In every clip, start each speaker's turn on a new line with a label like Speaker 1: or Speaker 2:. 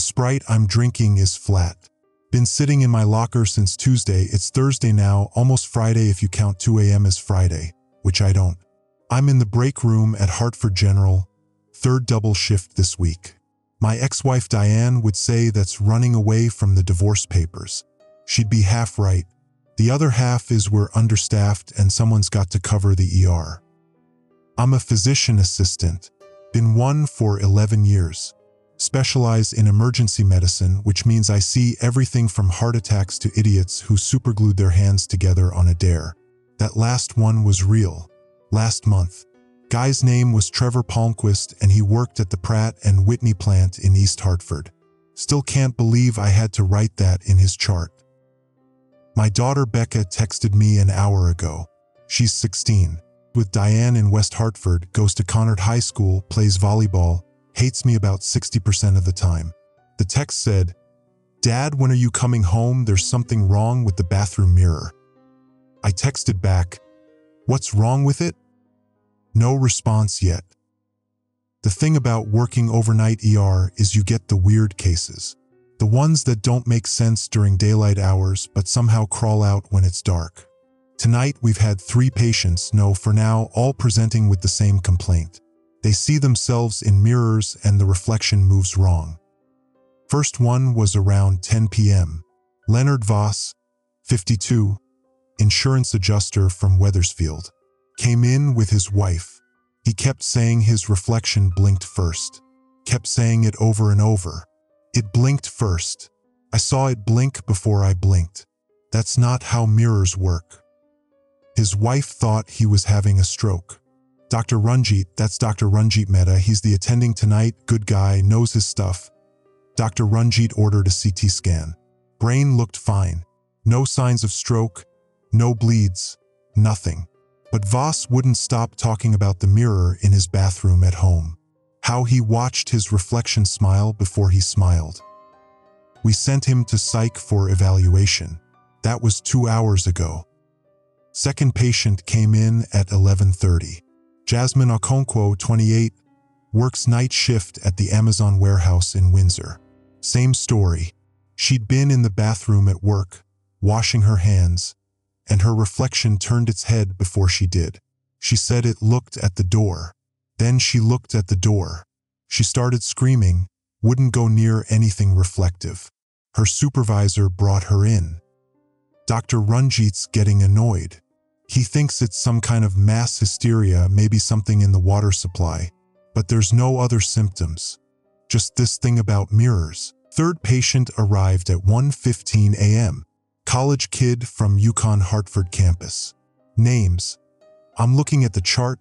Speaker 1: Sprite I'm drinking is flat. Been sitting in my locker since Tuesday. It's Thursday now, almost Friday if you count 2 a.m. as Friday, which I don't. I'm in the break room at Hartford General, third double shift this week. My ex-wife Diane would say that's running away from the divorce papers. She'd be half right. The other half is we're understaffed and someone's got to cover the ER. I'm a physician assistant, been one for 11 years. Specialize in emergency medicine, which means I see everything from heart attacks to idiots who superglued their hands together on a dare. That last one was real. Last month. Guy's name was Trevor Palmquist and he worked at the Pratt and Whitney plant in East Hartford. Still can't believe I had to write that in his chart. My daughter Becca texted me an hour ago. She's 16. With Diane in West Hartford, goes to Conard High School, plays volleyball, hates me about 60% of the time. The text said, "Dad, when are you coming home? There's something wrong with the bathroom mirror." I texted back, "What's wrong with it?" No response yet. The thing about working overnight ER is you get the weird cases. The ones that don't make sense during daylight hours but somehow crawl out when it's dark. Tonight we've had 3 patients, for now, all presenting with the same complaint. They see themselves in mirrors and the reflection moves wrong. First one was around 10 p.m. Leonard Voss, 52, insurance adjuster from Wethersfield, came in with his wife. He kept saying his reflection blinked first. Kept saying it over and over. It blinked first. I saw it blink before I blinked. That's not how mirrors work. His wife thought he was having a stroke. Dr. Ranjit, that's Dr. Ranjit Mehta, he's the attending tonight, good guy, knows his stuff. Dr. Ranjit ordered a CT scan. Brain looked fine. No signs of stroke, no bleeds, nothing. But Voss wouldn't stop talking about the mirror in his bathroom at home. How he watched his reflection smile before he smiled. We sent him to psych for evaluation. That was 2 hours ago. Second patient came in at 11:30. Jasmine Okonkwo, 28, works night shift at the Amazon warehouse in Windsor. Same story. She'd been in the bathroom at work, washing her hands, and her reflection turned its head before she did. She said it looked at the door. Then she looked at the door. She started screaming, wouldn't go near anything reflective. Her supervisor brought her in. Dr. Ranjit's getting annoyed. He thinks it's some kind of mass hysteria, maybe something in the water supply. But there's no other symptoms. Just this thing about mirrors. Third patient arrived at 1:15 a.m. College kid from UConn Hartford campus. Names. I'm looking at the chart.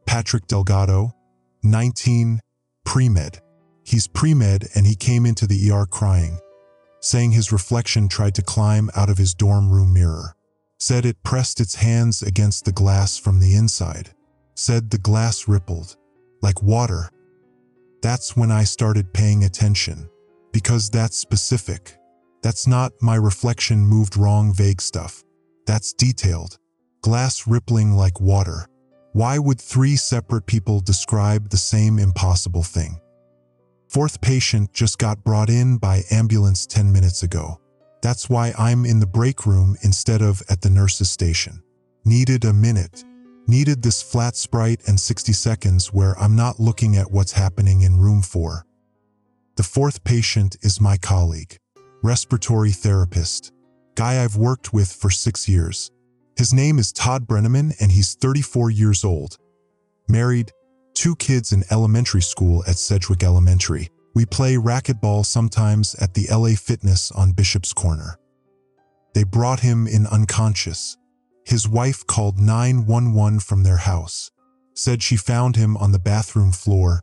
Speaker 1: Patrick Delgado, 19, pre-med. He's pre-med and he came into the ER crying, saying his reflection tried to climb out of his dorm room mirror. Said it pressed its hands against the glass from the inside. Said the glass rippled, like water. That's when I started paying attention, because that's specific. That's not my reflection moved wrong vague stuff. That's detailed. Glass rippling like water. Why would 3 separate people describe the same impossible thing? Fourth patient just got brought in by ambulance 10 minutes ago. That's why I'm in the break room instead of at the nurse's station. Needed a minute. Needed this flat Sprite and 60 seconds where I'm not looking at what's happening in room 4. The fourth patient is my colleague. Respiratory therapist. Guy I've worked with for 6 years. His name is Todd Brenneman and he's 34 years old. Married, 2 kids in elementary school at Sedgwick Elementary. We play racquetball sometimes at the LA Fitness on Bishop's Corner. They brought him in unconscious. His wife called 911 from their house. Said she found him on the bathroom floor,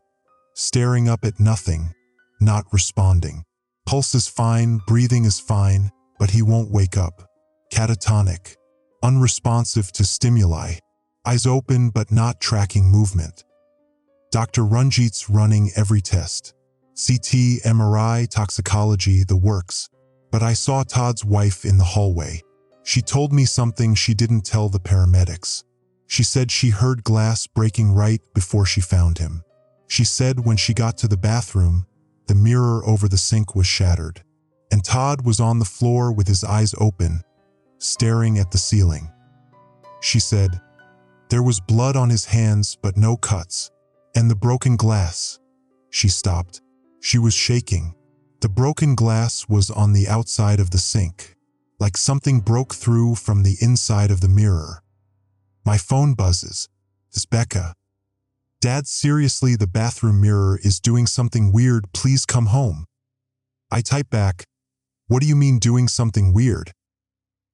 Speaker 1: staring up at nothing, not responding. Pulse is fine, breathing is fine, but he won't wake up. Catatonic. Unresponsive to stimuli. Eyes open but not tracking movement. Dr. Ranjit's running every test. CT, MRI, toxicology, the works. But I saw Todd's wife in the hallway. She told me something she didn't tell the paramedics. She said she heard glass breaking right before she found him. She said when she got to the bathroom, the mirror over the sink was shattered, and Todd was on the floor with his eyes open, staring at the ceiling. She said, "There was blood on his hands, but no cuts. And the broken glass." She stopped. She was shaking. The broken glass was on the outside of the sink, like something broke through from the inside of the mirror. My phone buzzes. It's Becca. "Dad, seriously, the bathroom mirror is doing something weird. Please come home." I type back, "What do you mean doing something weird?"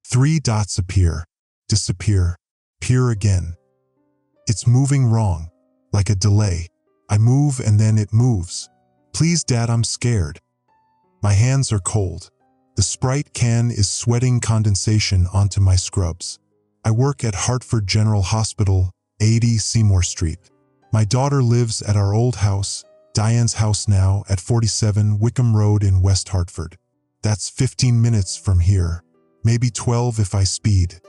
Speaker 1: 3 dots appear, disappear, appear again. "It's moving wrong, like a delay. I move and then it moves. Please, Dad, I'm scared." My hands are cold. The Sprite can is sweating condensation onto my scrubs. I work at Hartford General Hospital, 80 Seymour Street. My daughter lives at our old house, Diane's house now, at 47 Wickham Road in West Hartford. That's 15 minutes from here, maybe 12 if I speed.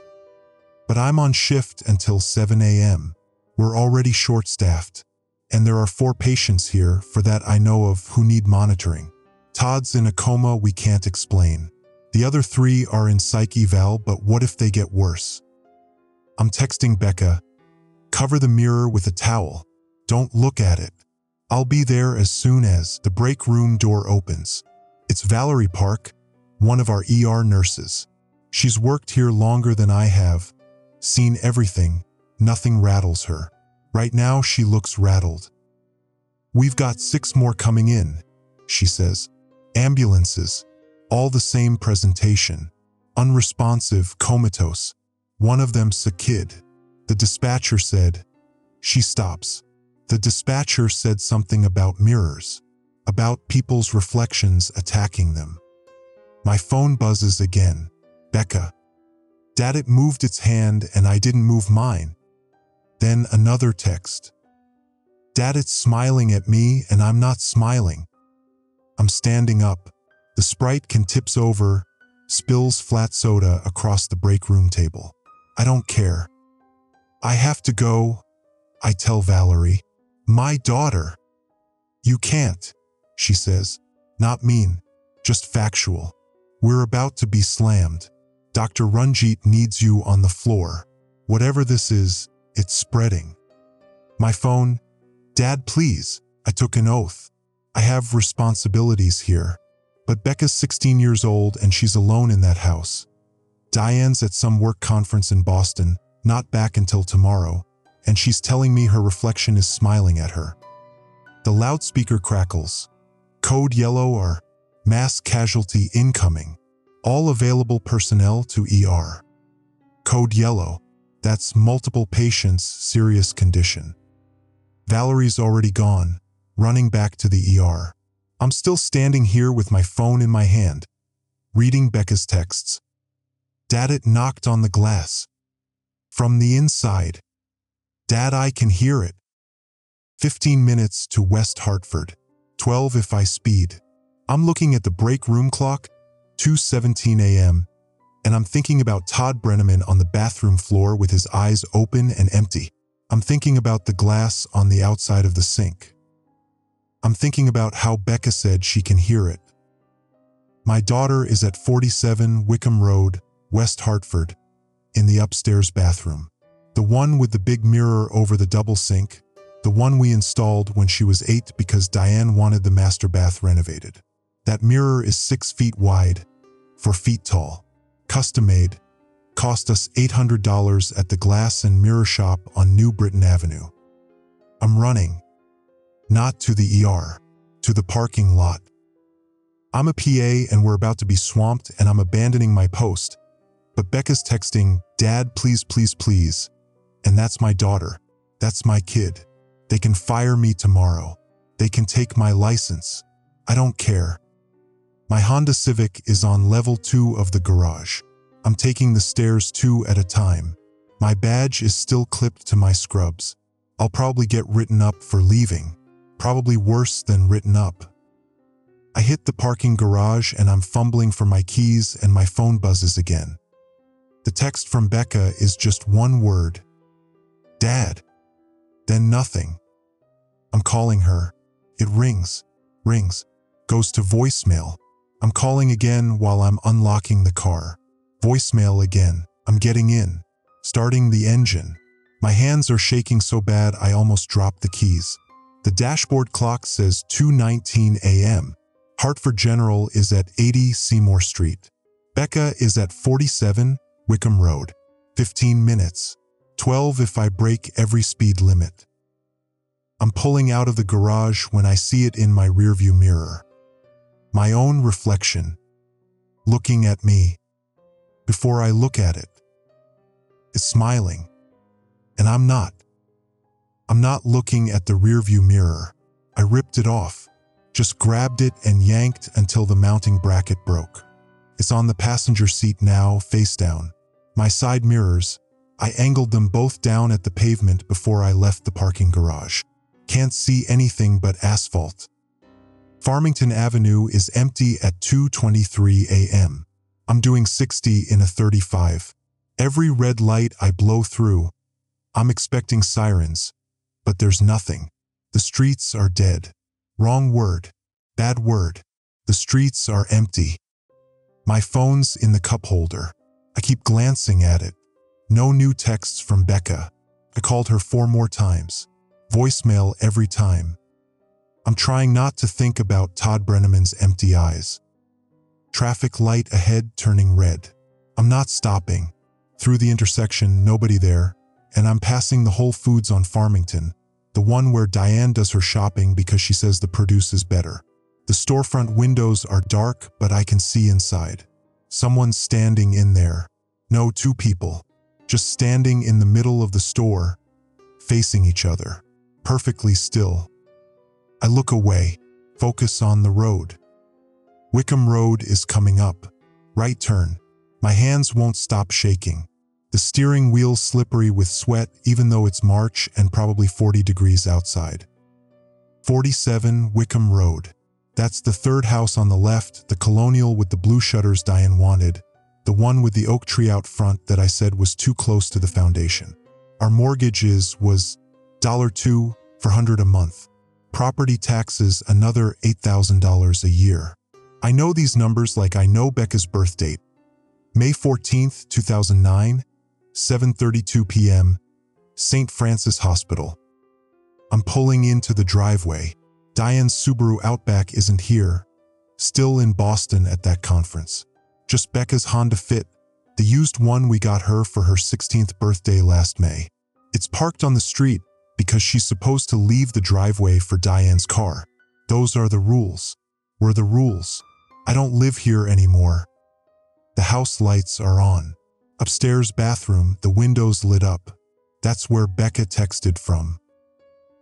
Speaker 1: But I'm on shift until 7 a.m. We're already short-staffed, and there are 4 patients here, for that I know of, who need monitoring. Todd's in a coma we can't explain. The other 3 are in psych eval, but what if they get worse? I'm texting Becca, "Cover the mirror with a towel. Don't look at it. I'll be there as soon as." The break room door opens. It's Valerie Park, one of our ER nurses. She's worked here longer than I have, seen everything. Nothing rattles her. Right now she looks rattled. "We've got 6 more coming in," she says. "Ambulances, all the same presentation. Unresponsive, comatose. One of them's a kid." The dispatcher said. She stops. The dispatcher said something about mirrors, about people's reflections attacking them. My phone buzzes again. "Becca." "Dad, it moved its hand and I didn't move mine." Then another text. "Dad, it's smiling at me and I'm not smiling." I'm standing up. The Sprite can tips over, spills flat soda across the break room table. I don't care. "I have to go," I tell Valerie. "My daughter." "You can't," she says. Not mean, just factual. "We're about to be slammed. Dr. Ranjit needs you on the floor. Whatever this is, it's spreading." My phone, "Dad, please." I took an oath. I have responsibilities here. But Becca's 16 years old and she's alone in that house. Diane's at some work conference in Boston, not back until tomorrow, and she's telling me her reflection is smiling at her. The loudspeaker crackles. "Code yellow" or "Mass casualty incoming. All available personnel to ER." Code yellow. That's multiple patients, serious condition. Valerie's already gone, running back to the ER. I'm still standing here with my phone in my hand, reading Becca's texts. "Dad, it knocked on the glass. From the inside. Dad, I can hear it. 15 minutes to West Hartford. 12 if I speed." I'm looking at the break room clock, 2:17 a.m., and I'm thinking about Todd Brenneman on the bathroom floor with his eyes open and empty. I'm thinking about the glass on the outside of the sink. I'm thinking about how Becca said she can hear it. My daughter is at 47 Wickham Road, West Hartford, in the upstairs bathroom. The one with the big mirror over the double sink, the one we installed when she was 8 because Diane wanted the master bath renovated. That mirror is 6 feet wide, 4 feet tall, custom-made, cost us $800 at the Glass and Mirror Shop on New Britain Avenue. I'm running. Not to the ER, to the parking lot. I'm a PA and we're about to be swamped and I'm abandoning my post. But Becca's texting, "Dad, please, please, please." And that's my daughter. That's my kid. They can fire me tomorrow. They can take my license. I don't care. My Honda Civic is on level 2 of the garage. I'm taking the stairs 2 at a time. My badge is still clipped to my scrubs. I'll probably get written up for leaving. Probably worse than written up. I hit the parking garage and I'm fumbling for my keys and my phone buzzes again. The text from Becca is just one word. "Dad." Then nothing. I'm calling her. It rings, rings. Goes to voicemail. I'm calling again while I'm unlocking the car. Voicemail again. I'm getting in. Starting the engine. My hands are shaking so bad I almost dropped the keys. The dashboard clock says 2:19 a.m. Hartford General is at 80 Seymour Street. Becca is at 47 Wickham Road. 15 minutes. 12 if I break every speed limit. I'm pulling out of the garage when I see it in my rearview mirror. My own reflection. Looking at me. Before I look at it. It's smiling. And I'm not. I'm not looking at the rearview mirror. I ripped it off. Just grabbed it and yanked until the mounting bracket broke. It's on the passenger seat now, face down. My side mirrors, I angled them both down at the pavement before I left the parking garage. Can't see anything but asphalt. Farmington Avenue is empty at 2:23 a.m. I'm doing 60 in a 35. Every red light I blow through, I'm expecting sirens, but there's nothing. The streets are dead. Wrong word. Bad word. The streets are empty. My phone's in the cup holder. I keep glancing at it. No new texts from Becca. I called her 4 more times. Voicemail every time. I'm trying not to think about Todd Brenneman's empty eyes. Traffic light ahead turning red. I'm not stopping. Through the intersection, nobody there, and I'm passing the Whole Foods on Farmington, the one where Diane does her shopping because she says the produce is better. The storefront windows are dark, but I can see inside. Someone's standing in there. No, 2 people. Just standing in the middle of the store, facing each other. Perfectly still. I look away, focus on the road. Wickham Road is coming up. Right turn. My hands won't stop shaking. The steering wheel's slippery with sweat even though it's March and probably 40 degrees outside. 47 Wickham Road. That's the 3rd house on the left, the colonial with the blue shutters Diane wanted, the one with the oak tree out front that I said was too close to the foundation. Our mortgage was $2 for $100 a month. Property taxes another $8,000 a year. I know these numbers like I know Becca's birth date. May 14th, 2009, 7:32 p.m., St. Francis Hospital. I'm pulling into the driveway. Diane's Subaru Outback isn't here, still in Boston at that conference. Just Becca's Honda Fit, the used one we got her for her 16th birthday last May. It's parked on the street because she's supposed to leave the driveway for Diane's car. Those are the rules. Were the rules. I don't live here anymore. The house lights are on. Upstairs bathroom, the windows lit up. That's where Becca texted from.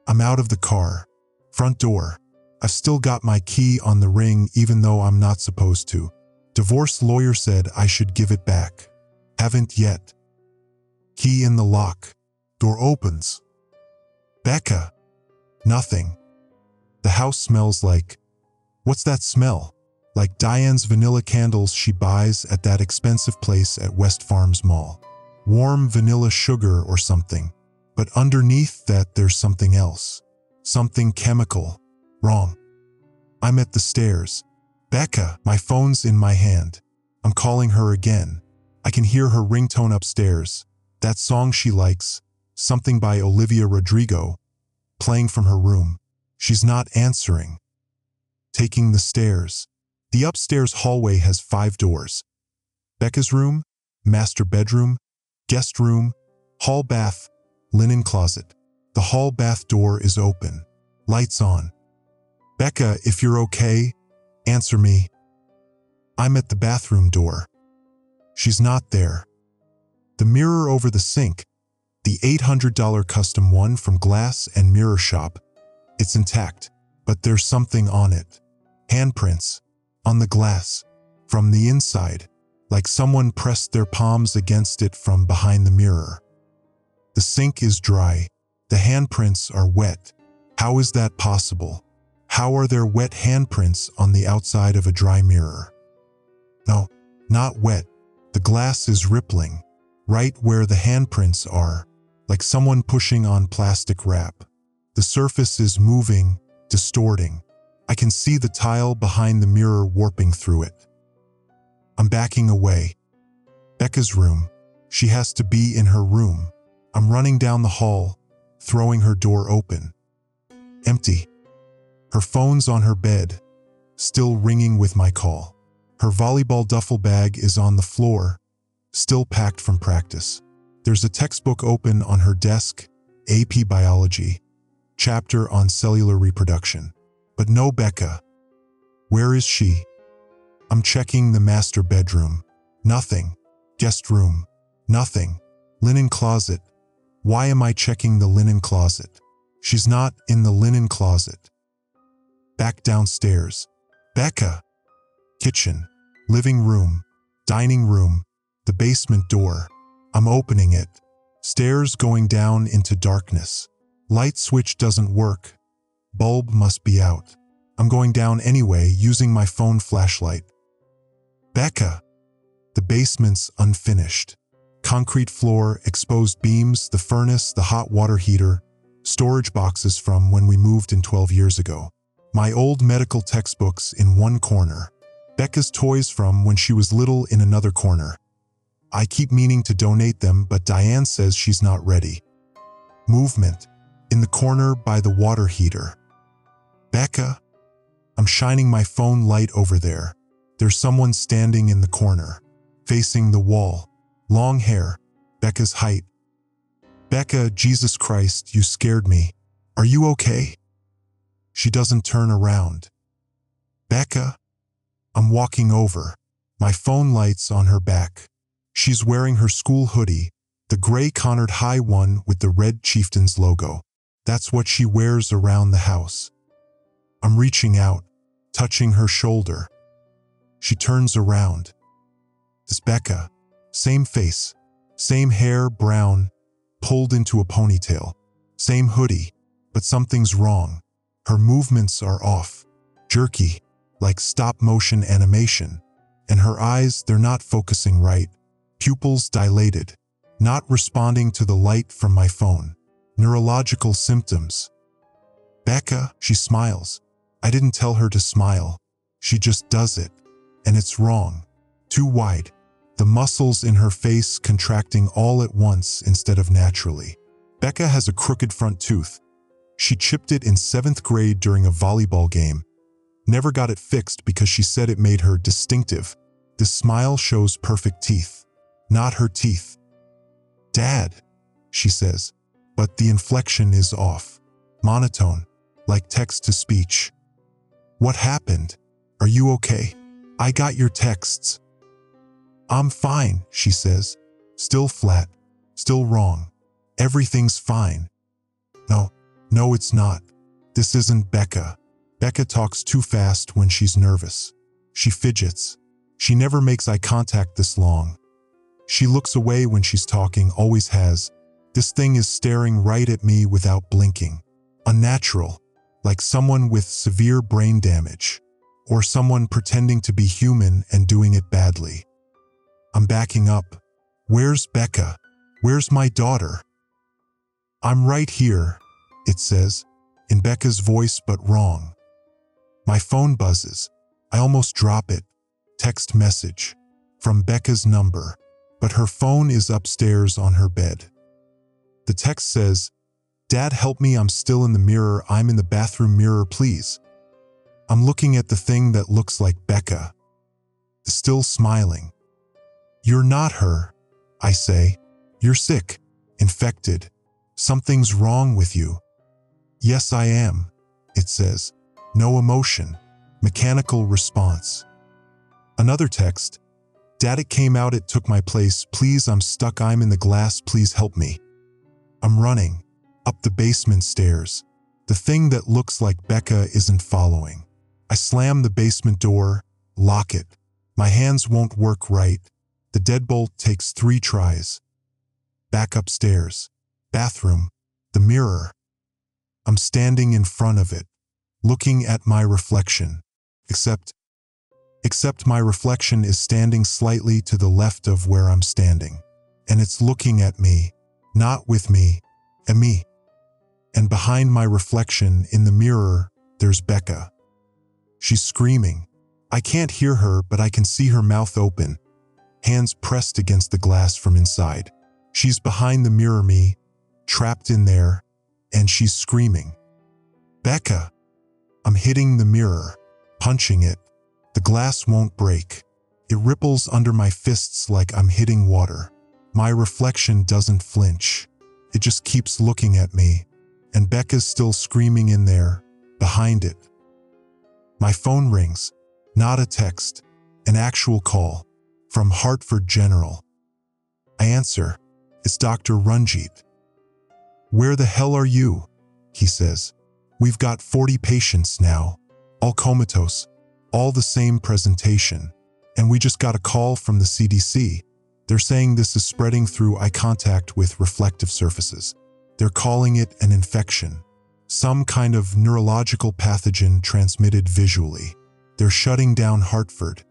Speaker 1: I'm out of the car. Front door. I've still got my key on the ring even though I'm not supposed to. Divorce lawyer said I should give it back. Haven't yet. Key in the lock. Door opens. Becca. Nothing. The house smells like... What's that smell? Like Diane's vanilla candles she buys at that expensive place at West Farms Mall. Warm vanilla sugar or something. But underneath that there's something else. Something chemical. Wrong. I'm at the stairs. Becca, my phone's in my hand. I'm calling her again. I can hear her ringtone upstairs. That song she likes, something by Olivia Rodrigo, playing from her room. She's not answering. Taking the stairs. The upstairs hallway has 5 doors. Becca's room, master bedroom, guest room, hall bath, linen closet. The hall bath door is open. Lights on. Becca, if you're okay, answer me. I'm at the bathroom door. She's not there. The mirror over the sink, the $800 custom one from Glass and Mirror Shop, it's intact, but there's something on it. Handprints. On the glass. From the inside. Like someone pressed their palms against it from behind the mirror. The sink is dry. The handprints are wet. How is that possible? How are there wet handprints on the outside of a dry mirror? No, not wet. The glass is rippling. Right where the handprints are. Like someone pushing on plastic wrap. The surface is moving, distorting. I can see the tile behind the mirror warping through it. I'm backing away. Becca's room. She has to be in her room. I'm running down the hall, throwing her door open. Empty. Her phone's on her bed, still ringing with my call. Her volleyball duffel bag is on the floor, still packed from practice. There's a textbook open on her desk, AP Biology, chapter on cellular reproduction. But no Becca. Where is she? I'm checking the master bedroom. Nothing. Guest room. Nothing. Linen closet. Why am I checking the linen closet? She's not in the linen closet. Back downstairs. Becca. Kitchen. Living room. Dining room. The basement door. I'm opening it. Stairs going down into darkness. Light switch doesn't work. Bulb must be out. I'm going down anyway, using my phone flashlight. Becca. The basement's unfinished. Concrete floor, exposed beams, the furnace, the hot water heater, storage boxes from when we moved in 12 years ago. My old medical textbooks in one corner. Becca's toys from when she was little in another corner. I keep meaning to donate them, but Diane says she's not ready. Movement. In the corner by the water heater. Becca. I'm shining my phone light over there. There's someone standing in the corner, facing the wall. Long hair. Becca's height. Becca, Jesus Christ, you scared me. Are you okay? She doesn't turn around. Becca. I'm walking over. My phone light's on her back. She's wearing her school hoodie, the gray Conard High one with the red Chieftains logo. That's what she wears around the house. I'm reaching out, touching her shoulder. She turns around. It's Becca. Same face, same hair, brown, pulled into a ponytail. Same hoodie, but something's wrong. Her movements are off, jerky, like stop-motion animation. And her eyes, they're not focusing right. Pupils dilated, not responding to the light from my phone. Neurological symptoms. Becca, she smiles. I didn't tell her to smile. She just does it. And it's wrong. Too wide. The muscles in her face contracting all at once instead of naturally. Becca has a crooked front tooth. She chipped it in 7th grade during a volleyball game. Never got it fixed because she said it made her distinctive. The smile shows perfect teeth. Not her teeth. Dad, she says, but the inflection is off. Monotone, like text-to-speech. What happened? Are you okay? I got your texts. I'm fine, she says. Still flat, still wrong. Everything's fine. No, it's not. This isn't Becca. Becca talks too fast when she's nervous. She fidgets. She never makes eye contact this long. She looks away when she's talking, always has. This thing is staring right at me without blinking. Unnatural, like someone with severe brain damage, or someone pretending to be human and doing it badly. I'm backing up. Where's Becca? Where's my daughter? I'm right here, it says, in Becca's voice but wrong. My phone buzzes. I almost drop it. Text message from Becca's number, but her phone is upstairs on her bed. The text says, Dad, help me, I'm still in the mirror, I'm in the bathroom mirror, please. I'm looking at the thing that looks like Becca. Still smiling. You're not her, I say. You're sick, infected. Something's wrong with you. Yes, I am, it says. No emotion, mechanical response. Another text. Dad, it came out, it took my place. Please, I'm stuck, I'm in the glass, please help me. I'm running up the basement stairs. The thing that looks like Becca isn't following. I slam the basement door, lock it. My hands won't work right. The deadbolt takes 3 tries. Back upstairs. Bathroom. The mirror. I'm standing in front of it, looking at my reflection. Except my reflection is standing slightly to the left of where I'm standing. And it's looking at me, not with me, at me. And behind my reflection in the mirror, there's Becca. She's screaming. I can't hear her, but I can see her mouth open, hands pressed against the glass from inside. She's behind the mirror, me, trapped in there, and she's screaming. Becca! I'm hitting the mirror, punching it. The glass won't break. It ripples under my fists like I'm hitting water. My reflection doesn't flinch. It just keeps looking at me, and Becca's still screaming in there, behind it. My phone rings. Not a text, an actual call, from Hartford General. I answer. It's Dr. Ranjit. Where the hell are you? He says. We've got 40 patients now, all comatose, all the same presentation, and we just got a call from the CDC. They're saying this is spreading through eye contact with reflective surfaces. They're calling it an infection, some kind of neurological pathogen transmitted visually. They're shutting down Hartford.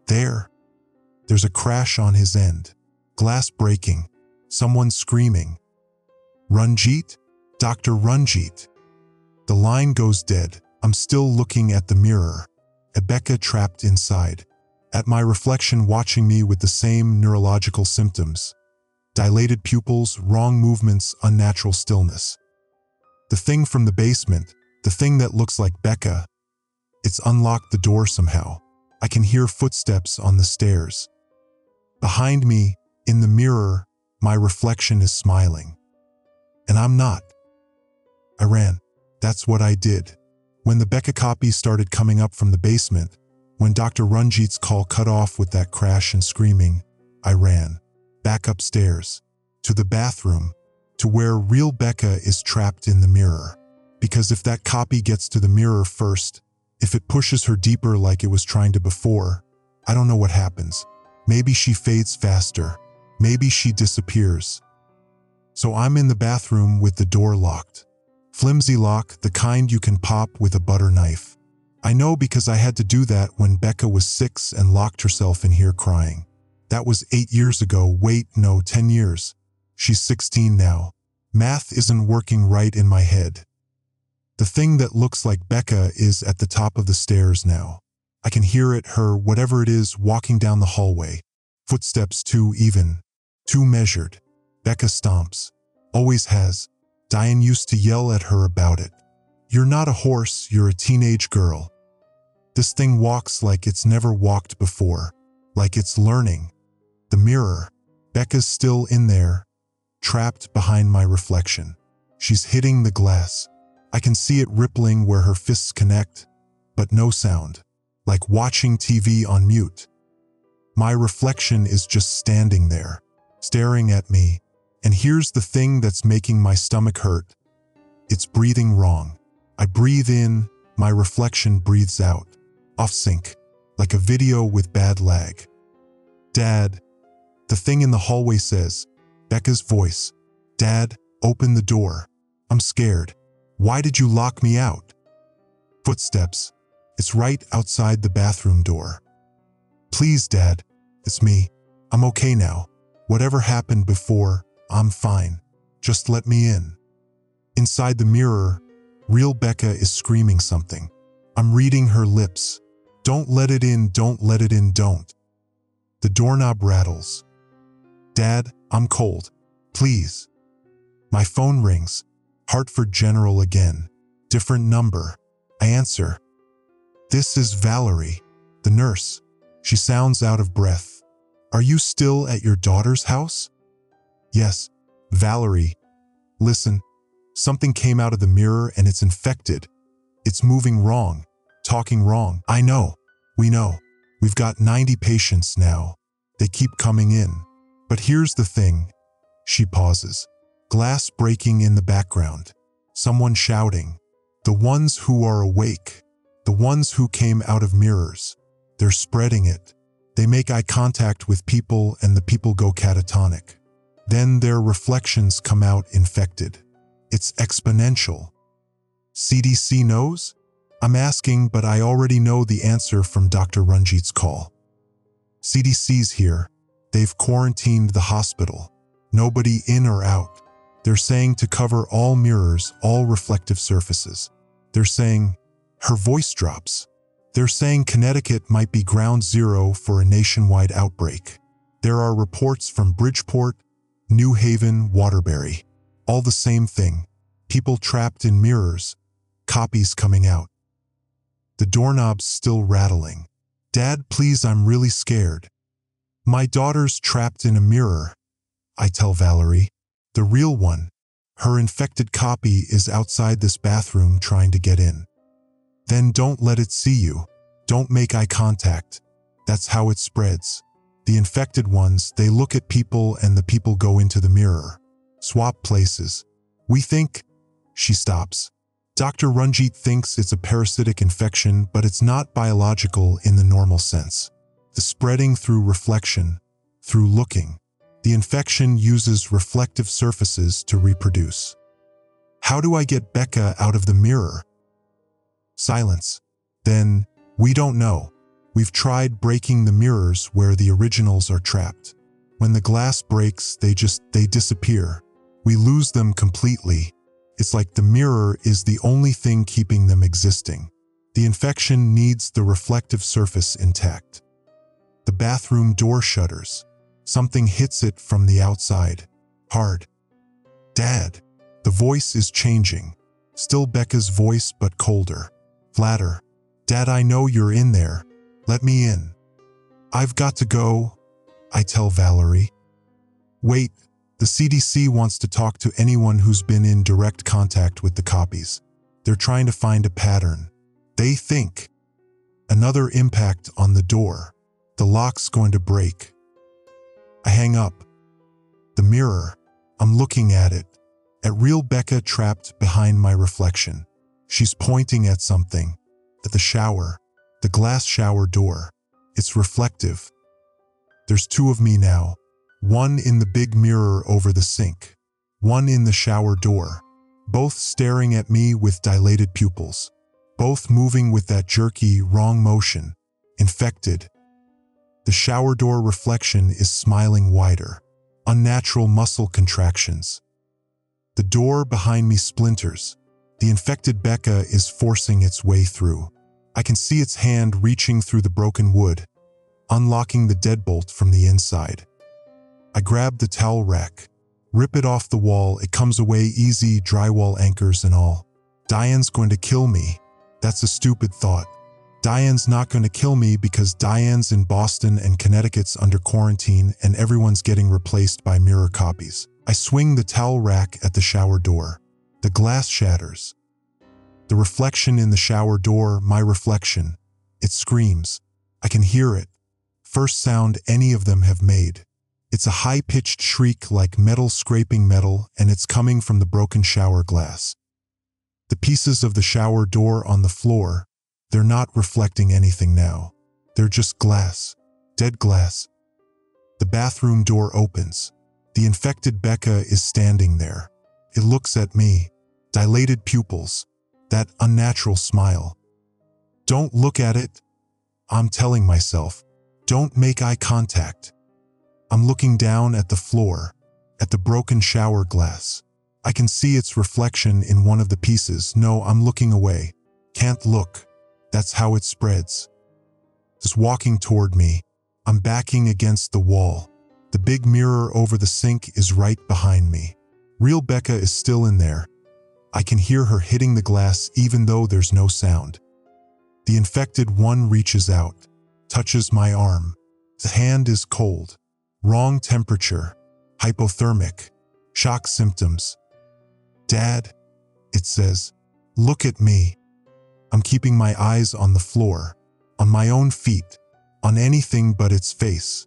Speaker 1: There's a crash on his end. Glass breaking. Someone screaming. Ranjit? Dr. Ranjit. The line goes dead. I'm still looking at the mirror, at Becca trapped inside, at my reflection watching me with the same neurological symptoms. Dilated pupils, wrong movements, unnatural stillness. The thing from the basement, the thing that looks like Becca, it's unlocked the door somehow. I can hear footsteps on the stairs. Behind me, in the mirror, my reflection is smiling. And I'm not. I ran. That's what I did. When the Becca copy started coming up from the basement, when Dr. Ranjit's call cut off with that crash and screaming, I ran. Back upstairs. To the bathroom. To where real Becca is trapped in the mirror. Because if that copy gets to the mirror first, if it pushes her deeper like it was trying to before, I don't know what happens. Maybe she fades faster. Maybe she disappears. So I'm in the bathroom with the door locked. Flimsy lock, the kind you can pop with a butter knife. I know because I had to do that when Becca was 6 and locked herself in here crying. That was 8 years ago. Wait, no, 10 years. She's 16 now. Math isn't working right in my head. The thing that looks like Becca is at the top of the stairs now. I can hear it, her, whatever it is, walking down the hallway. Footsteps too even, too measured. Becca stomps. Always has. Diane used to yell at her about it. You're not a horse, you're a teenage girl. This thing walks like it's never walked before, like it's learning. The mirror. Becca's still in there, trapped behind my reflection. She's hitting the glass. I can see it rippling where her fists connect, but no sound, like watching TV on mute. My reflection is just standing there, staring at me, and here's the thing that's making my stomach hurt. It's breathing wrong. I breathe in, my reflection breathes out, off sync, like a video with bad lag. Dad, the thing in the hallway says, Becca's voice. Dad, open the door. I'm scared. Why did you lock me out? Footsteps. It's right outside the bathroom door. Please, Dad. It's me. I'm okay now. Whatever happened before, I'm fine. Just let me in. Inside the mirror, real Becca is screaming something. I'm reading her lips. Don't let it in, don't let it in, don't. The doorknob rattles. Dad, I'm cold. Please. My phone rings. Hartford General again. Different number. I answer. This is Valerie, the nurse. She sounds out of breath. Are you still at your daughter's house? Yes. Valerie. Listen, something came out of the mirror and it's infected. It's moving wrong, talking wrong. I know. We know. We've got 90 patients now. They keep coming in. But here's the thing. She pauses. Glass breaking in the background. Someone shouting. The ones who are awake. The ones who came out of mirrors. They're spreading it. They make eye contact with people and the people go catatonic. Then their reflections come out infected. It's exponential. CDC knows? I'm asking, but I already know the answer from Dr. Ranjit's call. CDC's here. They've quarantined the hospital. Nobody in or out. They're saying to cover all mirrors, all reflective surfaces. They're saying, her voice drops. They're saying Connecticut might be ground zero for a nationwide outbreak. There are reports from Bridgeport, New Haven, Waterbury. All the same thing. People trapped in mirrors, copies coming out. The doorknob's still rattling. Dad, please, I'm really scared. My daughter's trapped in a mirror, I tell Valerie. The real one. Her infected copy is outside this bathroom trying to get in. Then don't let it see you. Don't make eye contact. That's how it spreads. The infected ones, they look at people and the people go into the mirror. Swap places. We think... She stops. Dr. Ranjit thinks it's a parasitic infection, but it's not biological in the normal sense. The spreading through reflection, through looking. The infection uses reflective surfaces to reproduce. How do I get Becca out of the mirror? Silence. Then, we don't know. We've tried breaking the mirrors where the originals are trapped. When the glass breaks, they disappear. We lose them completely. It's like the mirror is the only thing keeping them existing. The infection needs the reflective surface intact. The bathroom door shudders. Something hits it from the outside. Hard. Dad. The voice is changing. Still Becca's voice, but colder. Flatter. Dad, I know you're in there. Let me in. I've got to go, I tell Valerie. Wait, the CDC wants to talk to anyone who's been in direct contact with the copies. They're trying to find a pattern. They think. Another impact on the door. The lock's going to break. I hang up. The mirror. I'm looking at it. At real Becca trapped behind my reflection. She's pointing at something. At the shower. The glass shower door. It's reflective. There's two of me now. One in the big mirror over the sink. One in the shower door. Both staring at me with dilated pupils. Both moving with that jerky, wrong motion. Infected. The shower door reflection is smiling wider. Unnatural muscle contractions. The door behind me splinters. The infected Becca is forcing its way through. I can see its hand reaching through the broken wood, unlocking the deadbolt from the inside. I grab the towel rack, rip it off the wall. It comes away easy, drywall anchors and all. Diane's going to kill me. That's a stupid thought. Diane's not going to kill me because Diane's in Boston and Connecticut's under quarantine and everyone's getting replaced by mirror copies. I swing the towel rack at the shower door. The glass shatters. The reflection in the shower door, my reflection. It screams. I can hear it. First sound any of them have made. It's a high-pitched shriek like metal scraping metal, and it's coming from the broken shower glass. The pieces of the shower door on the floor, they're not reflecting anything now. They're just glass. Dead glass. The bathroom door opens. The infected Becca is standing there. It looks at me. Dilated pupils. That unnatural smile. Don't look at it. I'm telling myself. Don't make eye contact. I'm looking down at the floor, at the broken shower glass. I can see its reflection in one of the pieces. No, I'm looking away. Can't look. That's how it spreads. It's walking toward me. I'm backing against the wall. The big mirror over the sink is right behind me. Real Becca is still in there. I can hear her hitting the glass even though there's no sound. The infected one reaches out, touches my arm. The hand is cold. Wrong temperature. Hypothermic. Shock symptoms. Dad, it says, look at me. I'm keeping my eyes on the floor, on my own feet, on anything but its face.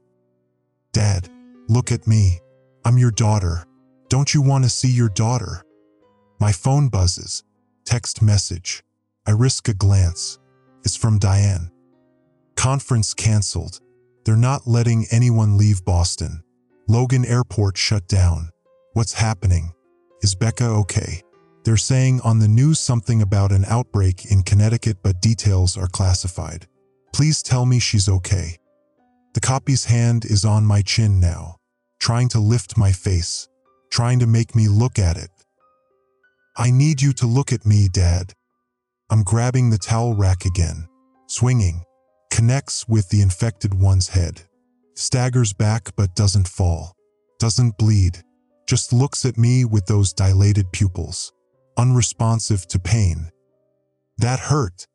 Speaker 1: Dad, look at me. I'm your daughter. Don't you want to see your daughter? My phone buzzes. Text message. I risk a glance. It's from Diane. Conference canceled. They're not letting anyone leave Boston. Logan Airport shut down. What's happening? Is Becca okay? They're saying on the news something about an outbreak in Connecticut, but details are classified. Please tell me she's okay. The copy's hand is on my chin now, trying to lift my face, trying to make me look at it. I need you to look at me, Dad. I'm grabbing the towel rack again. swinging, connects with the infected one's head, staggers back but doesn't fall, doesn't bleed, just looks at me with those dilated pupils, unresponsive to pain. That hurt,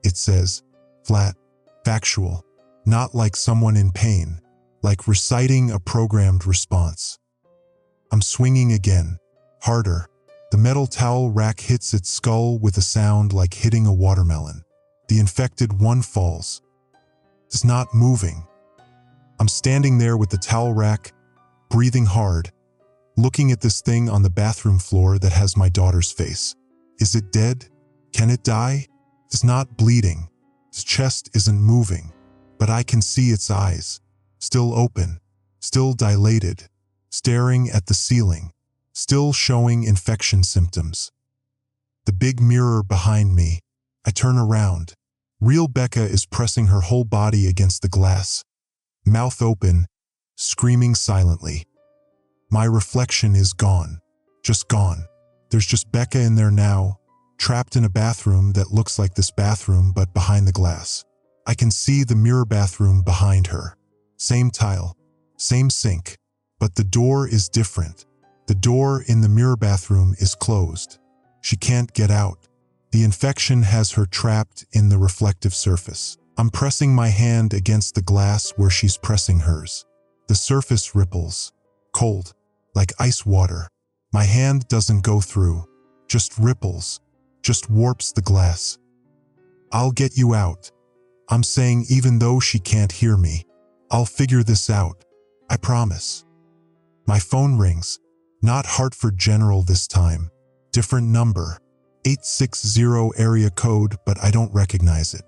Speaker 1: it says, flat, factual, not like someone in pain, like reciting a programmed response. I'm swinging again, harder. The metal towel rack hits its skull with a sound like hitting a watermelon. The infected one falls. It's not moving. I'm standing there with the towel rack, breathing hard, looking at this thing on the bathroom floor that has my daughter's face. Is it dead? Can it die? It's not bleeding. Its chest isn't moving, but I can see its eyes, still open, still dilated, staring at the ceiling, still showing infection symptoms. The big mirror behind me. I turn around. Real Becca is pressing her whole body against the glass, mouth open, screaming silently. My reflection is gone, just gone. There's just Becca in there now, trapped in a bathroom that looks like this bathroom but behind the glass. I can see the mirror bathroom behind her. Same tile, same sink, but the door is different. The door in the mirror bathroom is closed. She can't get out. The infection has her trapped in the reflective surface. I'm pressing my hand against the glass where she's pressing hers. The surface ripples, cold, like ice water. My hand doesn't go through, just ripples, just warps the glass. I'll get you out. I'm saying even though she can't hear me. I'll figure this out. I promise. My phone rings. Not Hartford General this time. Different number. 860 area code, but I don't recognize it.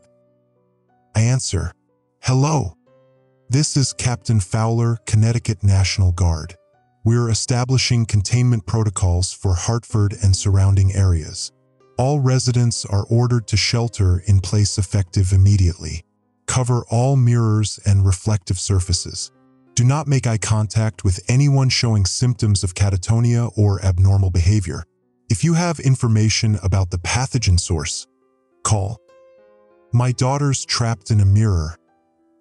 Speaker 1: I answer. Hello. This is Captain Fowler, Connecticut National Guard. We're establishing containment protocols for Hartford and surrounding areas. All residents are ordered to shelter in place effective immediately. Cover all mirrors and reflective surfaces. Do not make eye contact with anyone showing symptoms of catatonia or abnormal behavior. If you have information about the pathogen source, call. My daughter's trapped in a mirror.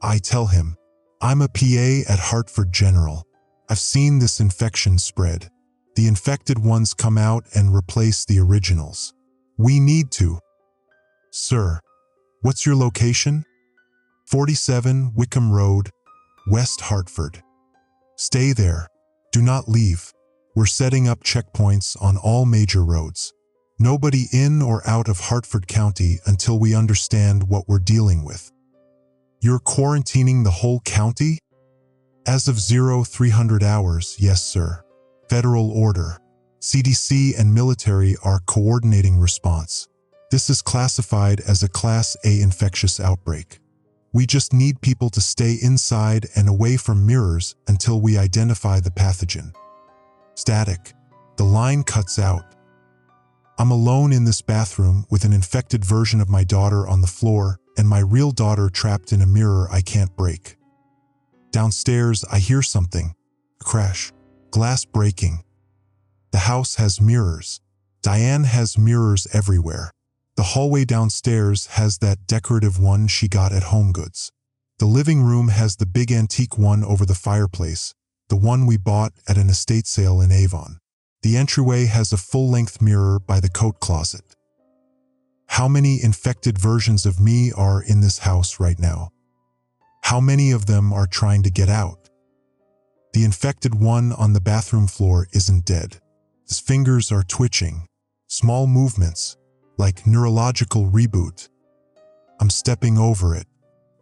Speaker 1: I tell him, I'm a PA at Hartford General. I've seen this infection spread. The infected ones come out and replace the originals. We need to. Sir, what's your location? 47 Wickham Road, West Hartford. Stay there. Do not leave. We're setting up checkpoints on all major roads. Nobody in or out of Hartford County until we understand what we're dealing with. You're quarantining the whole county? As of 0300 hours, yes sir. Federal order. CDC and military are coordinating response. This is classified as a Class A infectious outbreak. We just need people to stay inside and away from mirrors until we identify the pathogen. Static. The line cuts out. I'm alone in this bathroom with an infected version of my daughter on the floor and my real daughter trapped in a mirror I can't break. Downstairs, I hear something. A crash. Glass breaking. The house has mirrors. Diane has mirrors everywhere. The hallway downstairs has that decorative one she got at HomeGoods. The living room has the big antique one over the fireplace, the one we bought at an estate sale in Avon. The entryway has a full-length mirror by the coat closet. How many infected versions of me are in this house right now? How many of them are trying to get out? The infected one on the bathroom floor isn't dead. His fingers are twitching, small movements, like neurological reboot. I'm stepping over it,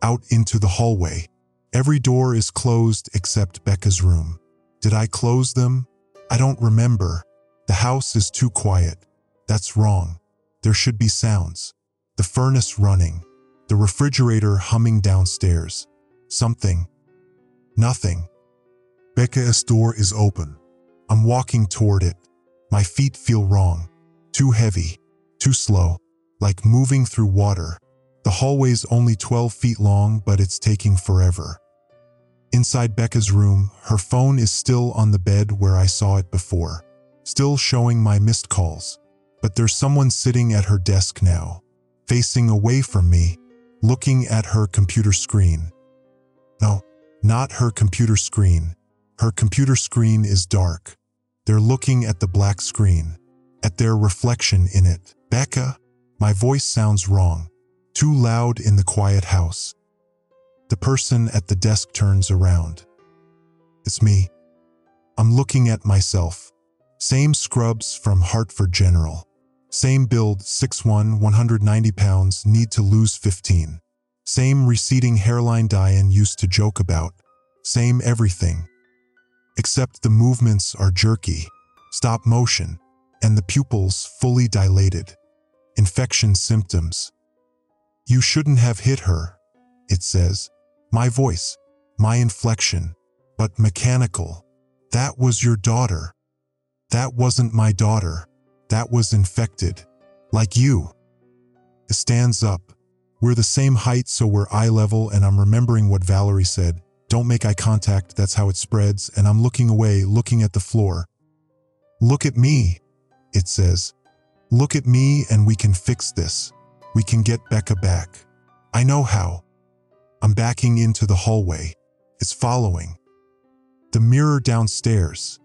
Speaker 1: out into the hallway. Every door is closed except Becca's room. Did I close them? I don't remember. The house is too quiet. That's wrong. There should be sounds. The furnace running. The refrigerator humming downstairs. Something. Nothing. Becca's door is open. I'm walking toward it. My feet feel wrong. Too heavy. Too slow. Like moving through water. The hallway's only 12 feet long, but it's taking forever. Inside Becca's room, her phone is still on the bed where I saw it before. Still showing my missed calls. But there's someone sitting at her desk now. Facing away from me. looking at her computer screen. No, not her computer screen. Her computer screen is dark. They're looking at the black screen, at their reflection in it. Becca, my voice sounds wrong, too loud in the quiet house. The person at the desk turns around. It's me. I'm looking at myself. Same scrubs from Hartford General. Same build, 6'1", 190 pounds, need to lose 15. Same receding hairline Diane used to joke about. Same everything. Except the movements are jerky, stop motion, and the pupils fully dilated. Infection symptoms. You shouldn't have hit her, it says. My voice, my inflection, but mechanical. That was your daughter. That wasn't my daughter. That was infected. Like you. It stands up. We're the same height, so we're eye level, and I'm remembering what Valerie said. Don't make eye contact, that's how it spreads, and I'm looking away, looking at the floor. Look at me, it says. Look at me and we can fix this. We can get Becca back. I know how. I'm backing into the hallway. It's following. The mirror downstairs,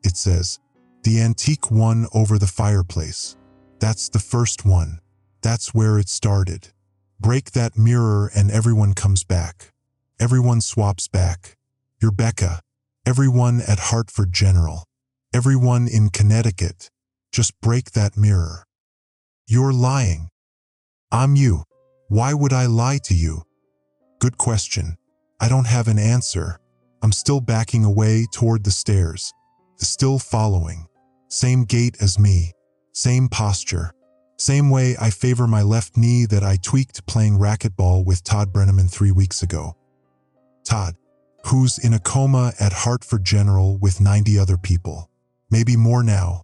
Speaker 1: it says. The antique one over the fireplace. That's the first one. That's where it started. Break that mirror and everyone comes back. Everyone swaps back. You're Becca. Everyone at Hartford General. Everyone in Connecticut. Just break that mirror. You're lying. I'm you. Why would I lie to you? Good question. I don't have an answer. I'm still backing away toward the stairs. Still following. Same gait as me. Same posture. Same way I favor my left knee that I tweaked playing racquetball with Todd Brenneman 3 weeks ago. Todd, who's in a coma at Hartford General with 90 other people. Maybe more now.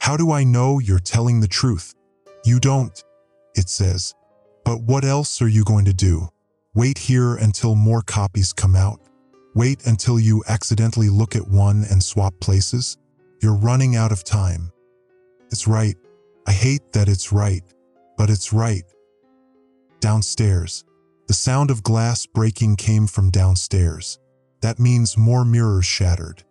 Speaker 1: How do I know you're telling the truth? You don't, it says. But what else are you going to do? Wait here until more copies come out? Wait until you accidentally look at one and swap places? You're running out of time. It's right. I hate that it's right, but it's right. Downstairs. The sound of glass breaking came from downstairs. That means more mirrors shattered.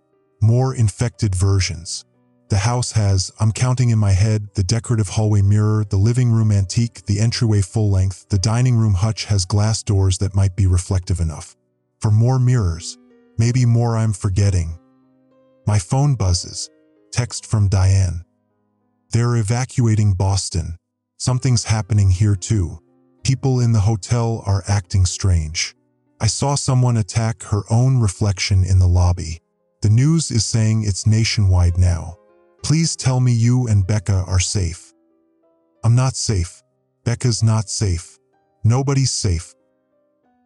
Speaker 1: More infected versions. The house has, I'm counting in my head, the decorative hallway mirror, the living room antique, the entryway full length, the dining room hutch has glass doors that might be reflective enough. For more mirrors. Maybe more I'm forgetting. My phone buzzes. Text from Diane. They're evacuating Boston. Something's happening here too. People in the hotel are acting strange. I saw someone attack her own reflection in the lobby. The news is saying it's nationwide now. Please tell me you and Becca are safe. I'm not safe. Becca's not safe. Nobody's safe.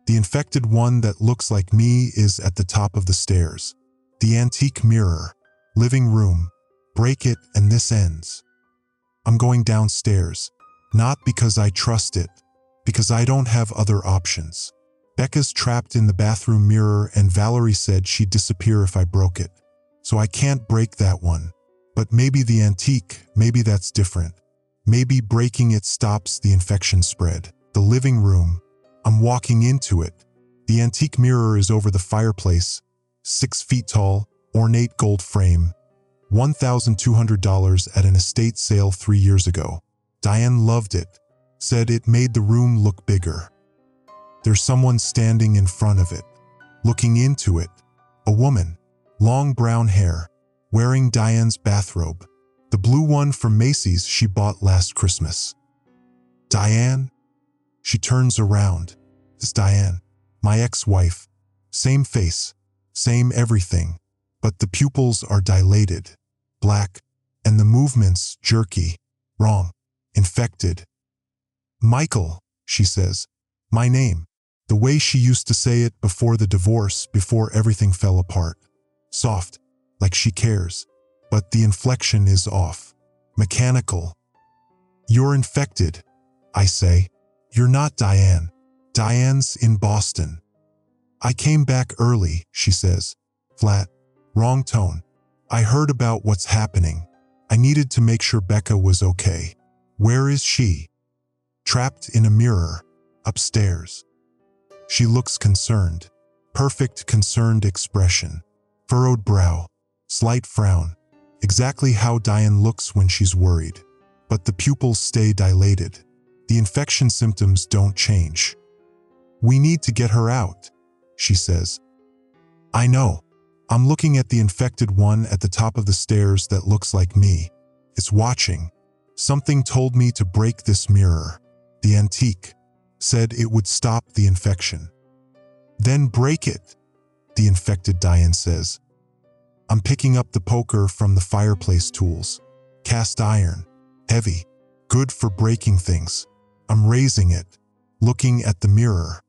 Speaker 1: The infected one that looks like me is at the top of the stairs. The antique mirror. Living room. Break it and this ends. I'm going downstairs. Not because I trust it. Because I don't have other options. Becca's trapped in the bathroom mirror and Valerie said she'd disappear if I broke it. So I can't break that one. But maybe the antique, maybe that's different. Maybe breaking it stops the infection spread. The living room. I'm walking into it. The antique mirror is over the fireplace. 6 feet tall, ornate gold frame. $1,200 at an estate sale 3 years ago. Diane loved it. Said it made the room look bigger. There's someone standing in front of it. Looking into it. A woman. Long brown hair. Wearing Diane's bathrobe. The blue one from Macy's she bought last Christmas. Diane? She turns around. It's Diane. My ex-wife. Same face. Same everything. But the pupils are dilated. Black. And the movements jerky. Wrong. Infected. Michael, she says. My name. The way she used to say it before the divorce, before everything fell apart. Soft. Like she cares. But the inflection is off. Mechanical. You're infected, I say. You're not Diane. Diane's in Boston. I came back early, she says. Flat. Wrong tone. I heard about what's happening. I needed to make sure Becca was okay. Where is she? Trapped in a mirror. upstairs. She looks concerned. Perfect concerned expression. Furrowed brow. Slight frown. Exactly how Diane looks when she's worried. But the pupils stay dilated. The infection symptoms don't change. "We need to get her out," she says. I know. I'm looking at the infected one at the top of the stairs that looks like me. It's watching. Something told me to break this mirror. The antique said it would stop the infection. "Then break it," the infected Diane says. I'm picking up the poker from the fireplace tools. Cast iron. Heavy. Good for breaking things. I'm raising it. Looking at the mirror.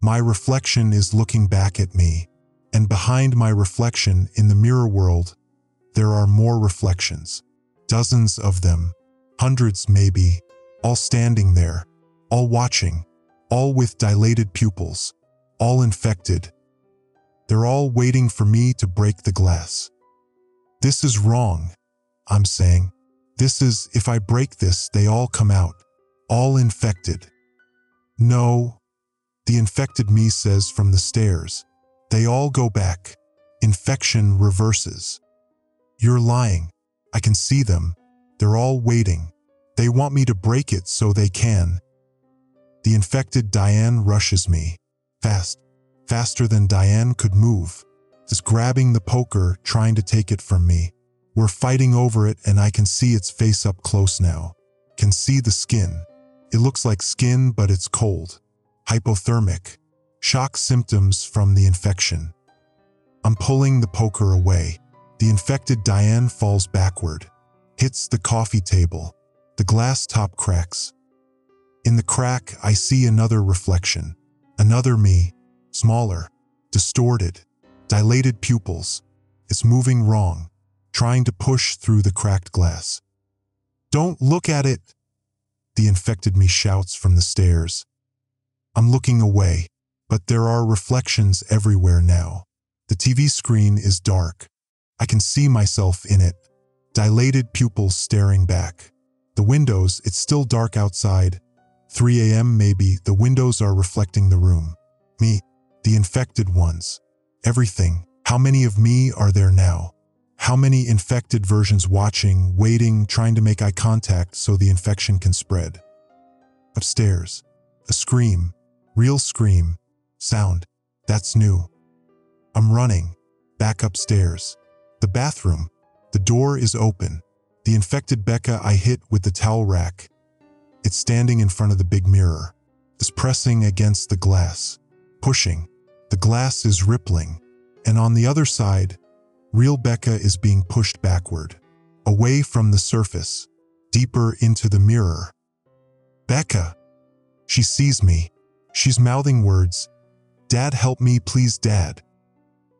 Speaker 1: My reflection is looking back at me. And behind my reflection in the mirror world, there are more reflections. Dozens of them. Hundreds maybe. All standing there. All watching. All with dilated pupils. All infected. They're all waiting for me to break the glass. "This is wrong," I'm saying. "This is, if I break this, they all come out. All infected." "No," the infected me says from the stairs. "They all go back. Infection reverses." "You're lying. I can see them. They're all waiting. They want me to break it so they can." The infected Diane rushes me. Fast. Faster than Diane could move. Is grabbing the poker, trying to take it from me. We're fighting over it and I can see its face up close now. Can see the skin. It looks like skin, but it's cold. Hypothermic. Shock symptoms from the infection. I'm pulling the poker away. The infected Diane falls backward. Hits the coffee table. The glass top cracks. In the crack, I see another reflection. Another me. Smaller. Distorted. Dilated pupils. It's moving wrong. Trying to push through the cracked glass. "Don't look at it!" the infected me shouts from the stairs. I'm looking away, but there are reflections everywhere now. The TV screen is dark. I can see myself in it. Dilated pupils staring back. The windows, it's still dark outside. 3 a.m. maybe, the windows are reflecting the room. Me, the infected ones. Everything. How many of me are there now? How many infected versions watching, waiting, trying to make eye contact so the infection can spread? Upstairs. A scream. Real scream. Sound. That's new. I'm running. Back upstairs. The bathroom. The door is open. The infected Becca I hit with the towel rack. It's standing in front of the big mirror. It's pressing against the glass. Pushing. The glass is rippling. And on the other side, real Becca is being pushed backward. Away from the surface. Deeper into the mirror. "Becca!" She sees me. She's mouthing words. "Dad, help me, please, Dad."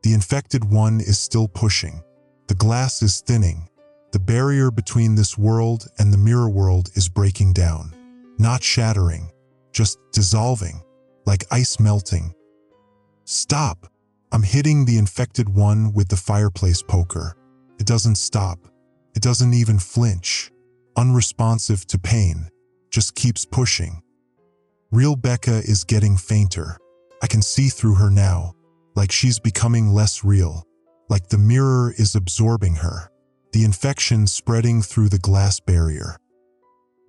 Speaker 1: The infected one is still pushing. The glass is thinning. The barrier between this world and the mirror world is breaking down. Not shattering, just dissolving, like ice melting. "Stop!" I'm hitting the infected one with the fireplace poker. It doesn't stop. It doesn't even flinch. Unresponsive to pain. Just keeps pushing. Real Becca is getting fainter. I can see through her now, like she's becoming less real. Like the mirror is absorbing her. The infection spreading through the glass barrier.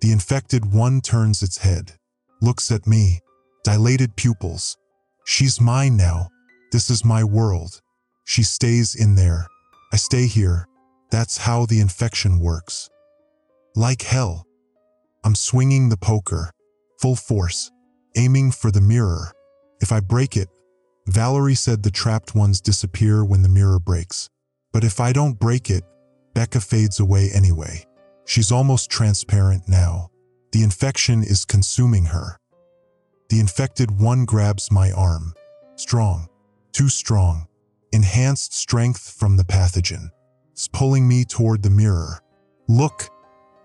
Speaker 1: The infected one turns its head. Looks at me. Dilated pupils. She's mine now. This is my world. She stays in there. I stay here. That's how the infection works. Like hell. I'm swinging the poker. Full force. Aiming for the mirror. If I break it, Valerie said the trapped ones disappear when the mirror breaks. But if I don't break it, Becca fades away anyway. She's almost transparent now. The infection is consuming her. The infected one grabs my arm. Strong. Too strong. Enhanced strength from the pathogen. It's pulling me toward the mirror. "Look,"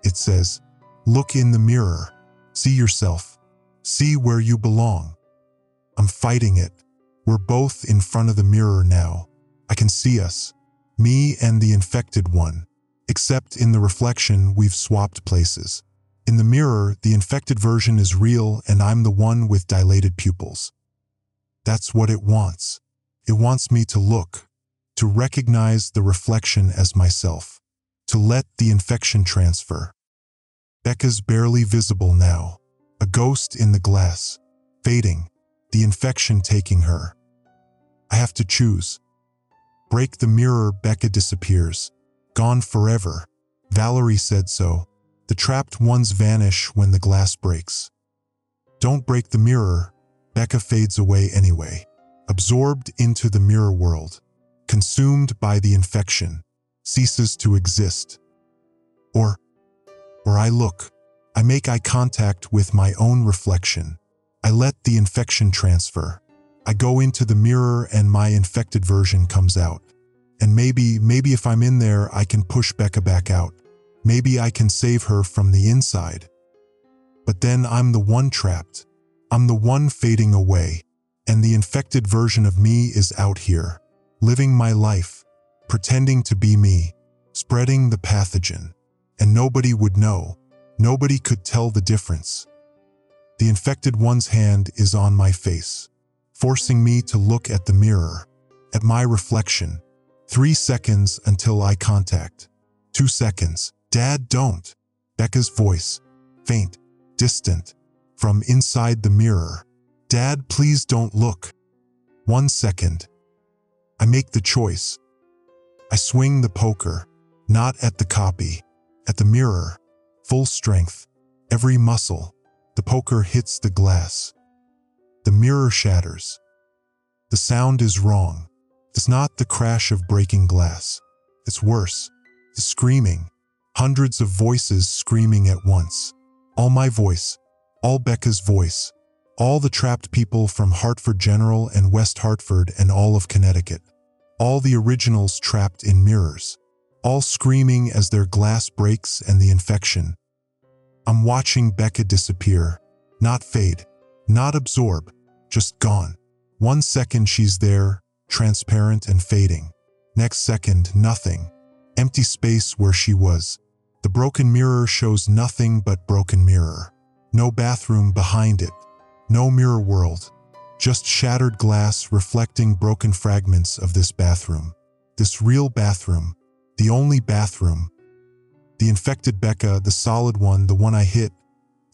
Speaker 1: it says. "Look in the mirror. See yourself. See where you belong." I'm fighting it. We're both in front of the mirror now. I can see us. Me and the infected one. Except in the reflection, we've swapped places. In the mirror, the infected version is real and I'm the one with dilated pupils. That's what it wants. It wants me to look, to recognize the reflection as myself, to let the infection transfer. Becca's barely visible now, a ghost in the glass, fading, the infection taking her. I have to choose. Break the mirror, Becca disappears. Gone forever. Valerie said so. The trapped ones vanish when the glass breaks. Don't break the mirror. Becca fades away anyway. Absorbed into the mirror world. Consumed by the infection. Ceases to exist. Or I look. I make eye contact with my own reflection. I let the infection transfer. I go into the mirror and my infected version comes out. And maybe if I'm in there, I can push Becca back out. Maybe I can save her from the inside. But then I'm the one trapped. I'm the one fading away. And the infected version of me is out here, living my life, pretending to be me, spreading the pathogen. And nobody would know. Nobody could tell the difference. The infected one's hand is on my face, forcing me to look at the mirror, at my reflection. 3 seconds until eye contact. 2 seconds. Dad, don't. Becca's voice, faint, distant, from inside the mirror. Dad, please don't look. 1 second. I make the choice. I swing the poker, not at the copy, at the mirror, full strength, every muscle. The poker hits the glass. The mirror shatters. The sound is wrong. It's not the crash of breaking glass. It's worse. The screaming. Hundreds of voices screaming at once. All my voice. All Becca's voice. All the trapped people from Hartford General and West Hartford and all of Connecticut. All the originals trapped in mirrors. All screaming as their glass breaks and the infection. I'm watching Becca disappear. Not fade. Not absorb. Just gone. 1 second she's there, transparent and fading. Next second, nothing. Empty space where she was. The broken mirror shows nothing but broken mirror. No bathroom behind it. No mirror world. Just shattered glass reflecting broken fragments of this bathroom. This real bathroom. The only bathroom. The infected Becca, the solid one, the one I hit,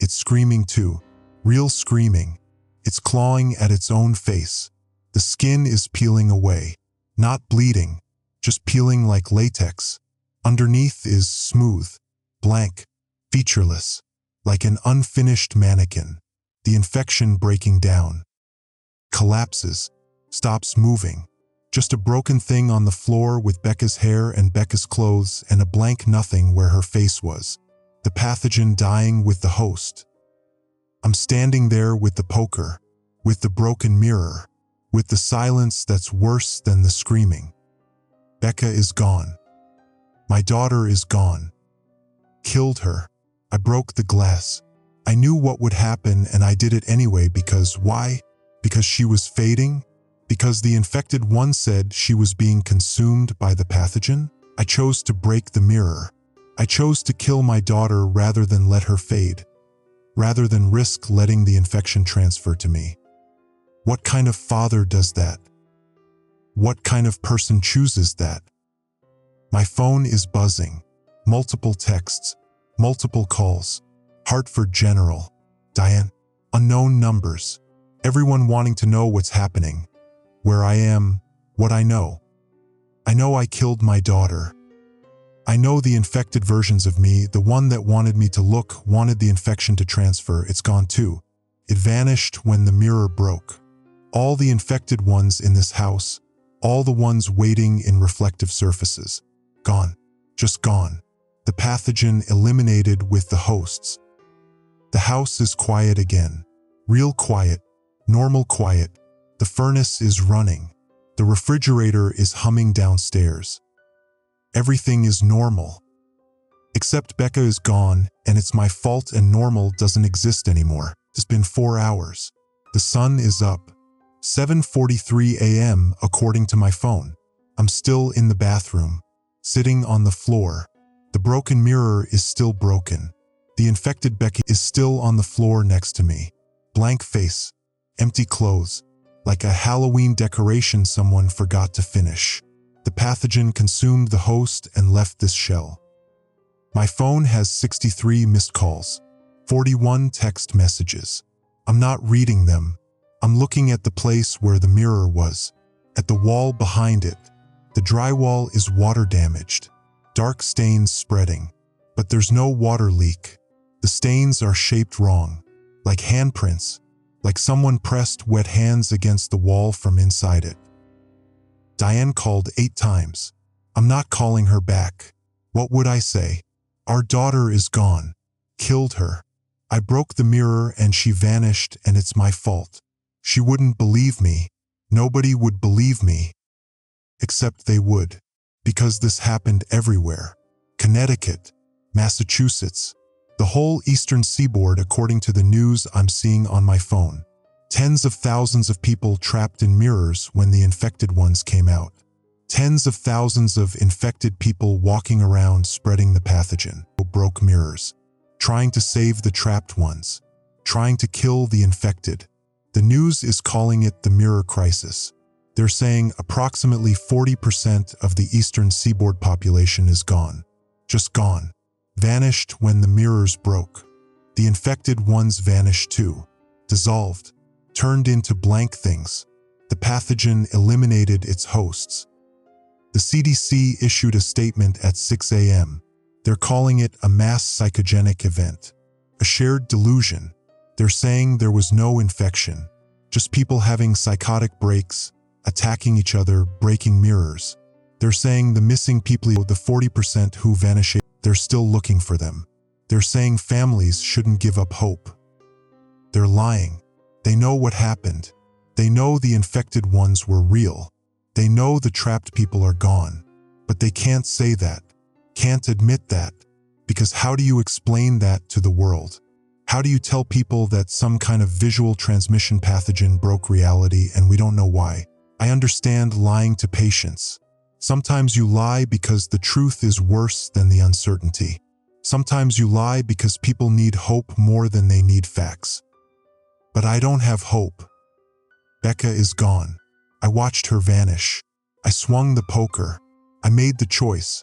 Speaker 1: it's screaming too. Real screaming. It's clawing at its own face. The skin is peeling away. Not bleeding, just peeling like latex. Underneath is smooth, blank, featureless, like an unfinished mannequin. The infection breaking down. Collapses, stops moving. Just a broken thing on the floor with Becca's hair and Becca's clothes and a blank nothing where her face was. The pathogen dying with the host. I'm standing there with the poker, with the broken mirror, with the silence that's worse than the screaming. Becca is gone. My daughter is gone. Killed her. I broke the glass. I knew what would happen and I did it anyway because why? Because she was fading? Because the infected one said she was being consumed by the pathogen? I chose to break the mirror. I chose to kill my daughter rather than let her fade. Rather than risk letting the infection transfer to me. What kind of father does that? What kind of person chooses that? My phone is buzzing. Multiple texts. Multiple calls. Hartford General. Diane. Unknown numbers. Everyone wanting to know what's happening. Where I am. What I know. I know I killed my daughter. I know the infected versions of me, the one that wanted me to look, wanted the infection to transfer, it's gone too. It vanished when the mirror broke. All the infected ones in this house, all the ones waiting in reflective surfaces. Gone. Just gone. The pathogen eliminated with the hosts. The house is quiet again. Real quiet. Normal quiet. The furnace is running. The refrigerator is humming downstairs. Everything is normal. Except Becca is gone, and it's my fault and normal doesn't exist anymore. It's been 4 hours. The sun is up. 7:43 a.m. according to my phone. I'm still in the bathroom, sitting on the floor. The broken mirror is still broken. The infected Becky is still on the floor next to me. Blank face, empty clothes, like a Halloween decoration someone forgot to finish. The pathogen consumed the host and left this shell. My phone has 63 missed calls, 41 text messages. I'm not reading them. I'm looking at the place where the mirror was, at the wall behind it. The drywall is water damaged, dark stains spreading, but there's no water leak. The stains are shaped wrong, like handprints, like someone pressed wet hands against the wall from inside it. Diane called 8 times. I'm not calling her back. What would I say? Our daughter is gone. Killed her. I broke the mirror and she vanished and it's my fault. She wouldn't believe me. Nobody would believe me. Except they would. Because this happened everywhere. Connecticut, Massachusetts, the whole eastern seaboard according to the news I'm seeing on my phone. Tens of thousands of people trapped in mirrors when the infected ones came out. Tens of thousands of infected people walking around spreading the pathogen. Broke mirrors. Trying to save the trapped ones. Trying to kill the infected. The news is calling it the mirror crisis. They're saying approximately 40% of the eastern seaboard population is gone. Just gone. Vanished when the mirrors broke. The infected ones vanished too. Dissolved. Turned into blank things. The pathogen eliminated its hosts. The CDC issued a statement at 6 a.m. They're calling it a mass psychogenic event. A shared delusion. They're saying there was no infection. Just people having psychotic breaks, attacking each other, breaking mirrors. They're saying the missing people, the 40% who vanished, they're still looking for them. They're saying families shouldn't give up hope. They're lying. They know what happened. They know the infected ones were real. They know the trapped people are gone. But they can't say that. Can't admit that. Because how do you explain that to the world? How do you tell people that some kind of visual transmission pathogen broke reality and we don't know why? I understand lying to patients. Sometimes you lie because the truth is worse than the uncertainty. Sometimes you lie because people need hope more than they need facts. But I don't have hope. Becca is gone. I watched her vanish. I swung the poker. I made the choice.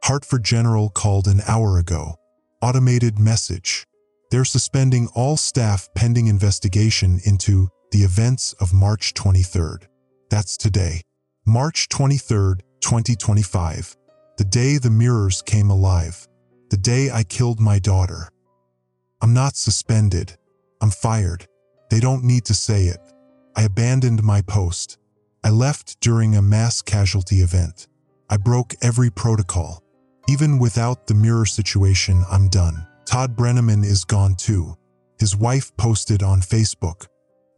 Speaker 1: Hartford General called an hour ago. Automated message. They're suspending all staff pending investigation into the events of March 23rd. That's today. March 23rd, 2025. The day the mirrors came alive. The day I killed my daughter. I'm not suspended. I'm fired. They don't need to say it. I abandoned my post. I left during a mass casualty event. I broke every protocol. Even without the mirror situation, I'm done. Todd Brenneman is gone too. His wife posted on Facebook.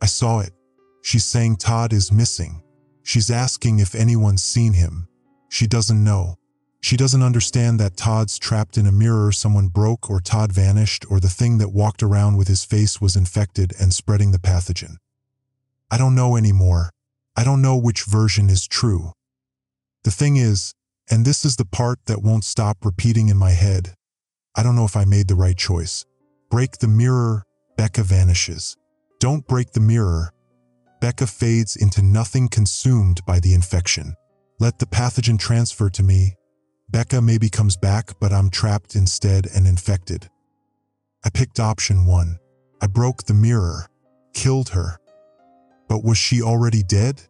Speaker 1: I saw it. She's saying Todd is missing. She's asking if anyone's seen him. She doesn't know. She doesn't understand that Todd's trapped in a mirror someone broke or Todd vanished or the thing that walked around with his face was infected and spreading the pathogen. I don't know anymore. I don't know which version is true. The thing is, and this is the part that won't stop repeating in my head, I don't know if I made the right choice. Break the mirror, Becca vanishes. Don't break the mirror. Becca fades into nothing consumed by the infection. Let the pathogen transfer to me. Becca maybe comes back, but I'm trapped instead and infected. I picked option 1. I broke the mirror. Killed her. But was she already dead?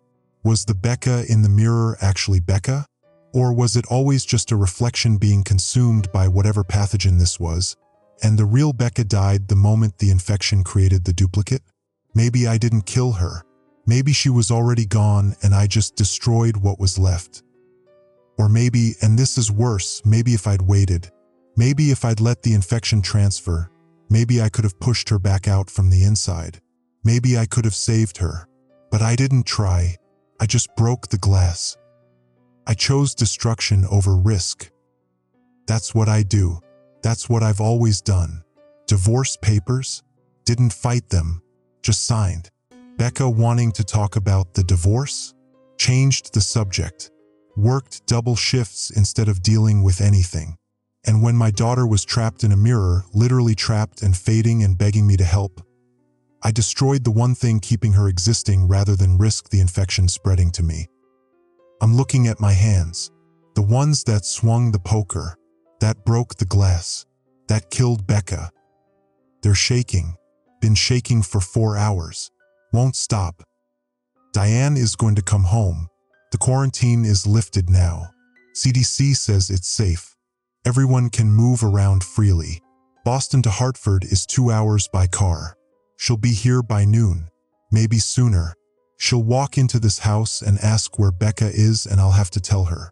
Speaker 1: Was the Becca in the mirror actually Becca? Or was it always just a reflection being consumed by whatever pathogen this was, and the real Becca died the moment the infection created the duplicate? Maybe I didn't kill her. Maybe she was already gone and I just destroyed what was left. Or maybe, and this is worse, maybe if I'd waited, maybe if I'd let the infection transfer, maybe I could have pushed her back out from the inside. Maybe I could have saved her. But I didn't try. I just broke the glass. I chose destruction over risk. That's what I do. That's what I've always done. Divorce papers? Didn't fight them. Just signed. Becca wanting to talk about the divorce? Changed the subject. Worked double shifts instead of dealing with anything. And when my daughter was trapped in a mirror, literally trapped and fading and begging me to help, I destroyed the one thing keeping her existing rather than risk the infection spreading to me. I'm looking at my hands, the ones that swung the poker, that broke the glass, that killed Becca. They're shaking, been shaking for 4 hours, won't stop. Diane is going to come home. The quarantine is lifted now. CDC says it's safe. Everyone can move around freely. Boston to Hartford is 2 hours by car. She'll be here by noon, maybe sooner. She'll walk into this house and ask where Becca is, and I'll have to tell her.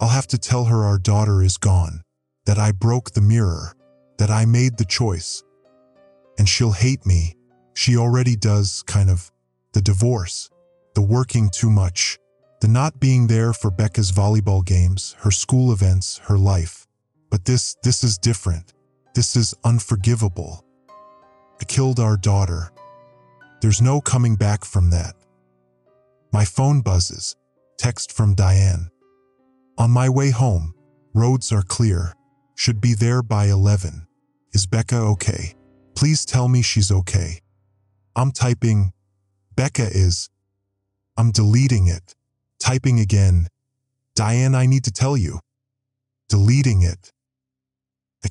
Speaker 1: I'll have to tell her our daughter is gone, that I broke the mirror, that I made the choice. And she'll hate me. She already does, kind of. The divorce, the working too much, the not being there for Becca's volleyball games, her school events, her life. But this is different. This is unforgivable. I killed our daughter. There's no coming back from that. My phone buzzes. Text from Diane. On my way home. Roads are clear. Should be there by 11. Is Becca okay? Please tell me she's okay. I'm typing, Becca is. I'm deleting it. Typing again. Diane, I need to tell you. Deleting it. I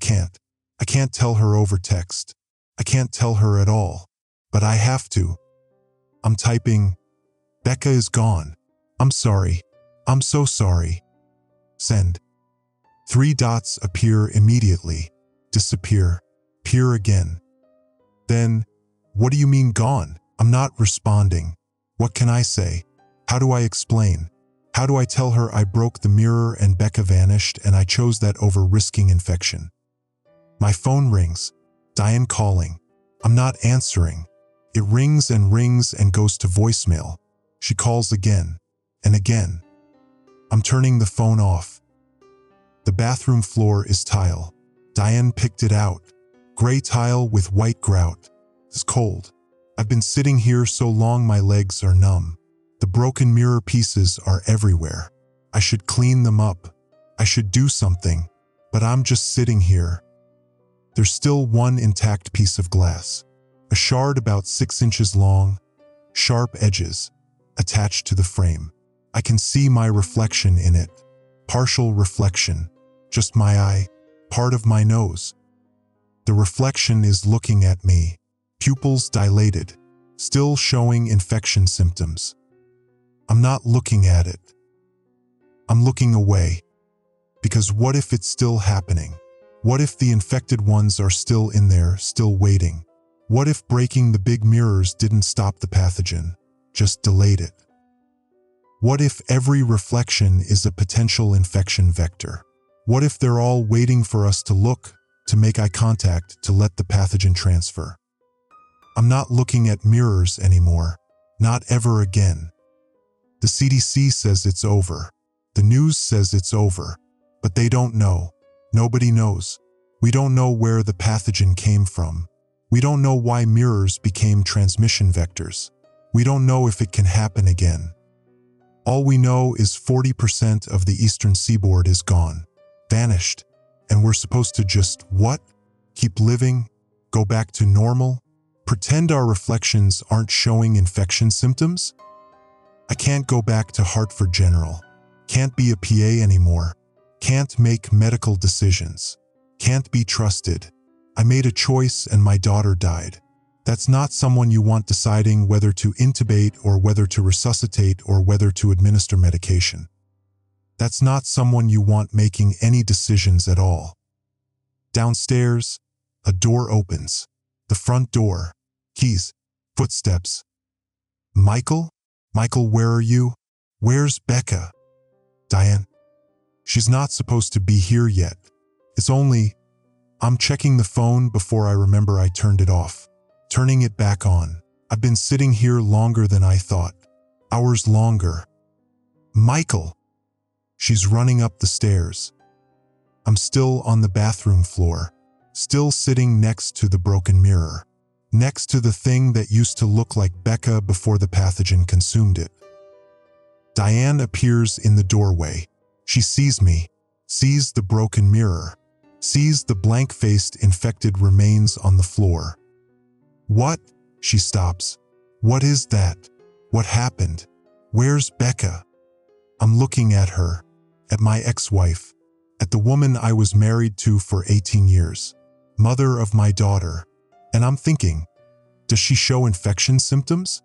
Speaker 1: can't tell her over text. I can't tell her at all. But I have to. I'm typing, Becca is gone. I'm sorry. I'm so sorry. Send. 3 dots appear immediately. Disappear. Appear again. Then, what do you mean gone? I'm not responding. What can I say? How do I explain? How do I tell her I broke the mirror and Becca vanished and I chose that over risking infection? My phone rings. Diane calling. I'm not answering. It rings and goes to voicemail. She calls again and again. I'm turning the phone off. The bathroom floor is tile. Diane picked it out. Gray tile with white grout. It's cold. I've been sitting here so long my legs are numb. The broken mirror pieces are everywhere. I should clean them up. I should do something. But I'm just sitting here. There's still one intact piece of glass. A shard about 6 inches long, sharp edges, attached to the frame. I can see my reflection in it. Partial reflection. Just my eye, part of my nose. The reflection is looking at me. Pupils dilated, still showing infection symptoms. I'm not looking at it. I'm looking away. Because what if it's still happening? What if the infected ones are still in there, still waiting? What if breaking the big mirrors didn't stop the pathogen, just delayed it? What if every reflection is a potential infection vector? What if they're all waiting for us to look, to make eye contact, to let the pathogen transfer? I'm not looking at mirrors anymore, not ever again. The CDC says it's over. The news says it's over. But they don't know. Nobody knows. We don't know where the pathogen came from. We don't know why mirrors became transmission vectors. We don't know if it can happen again. All we know is 40% of the eastern seaboard is gone, vanished, and we're supposed to just, what? Keep living? Go back to normal? Pretend our reflections aren't showing infection symptoms? I can't go back to Hartford General. Can't be a PA anymore. Can't make medical decisions. Can't be trusted. I made a choice and my daughter died. That's not someone you want deciding whether to intubate or whether to resuscitate or whether to administer medication. That's not someone you want making any decisions at all. Downstairs, a door opens. The front door. Keys. Footsteps. Michael? Michael, where are you? Where's Becca? Diane. She's not supposed to be here yet. It's only... I'm checking the phone before I remember I turned it off. Turning it back on. I've been sitting here longer than I thought. Hours longer. Michael! She's running up the stairs. I'm still on the bathroom floor. Still sitting next to the broken mirror. Next to the thing that used to look like Becca before the pathogen consumed it. Diane appears in the doorway. She sees me. sees the broken mirror, sees the blank-faced infected remains on the floor. What? She stops. What is that? What happened? Where's Becca? I'm looking at her, at my ex-wife, at the woman I was married to for 18 years, mother of my daughter, and I'm thinking, does she show infection symptoms?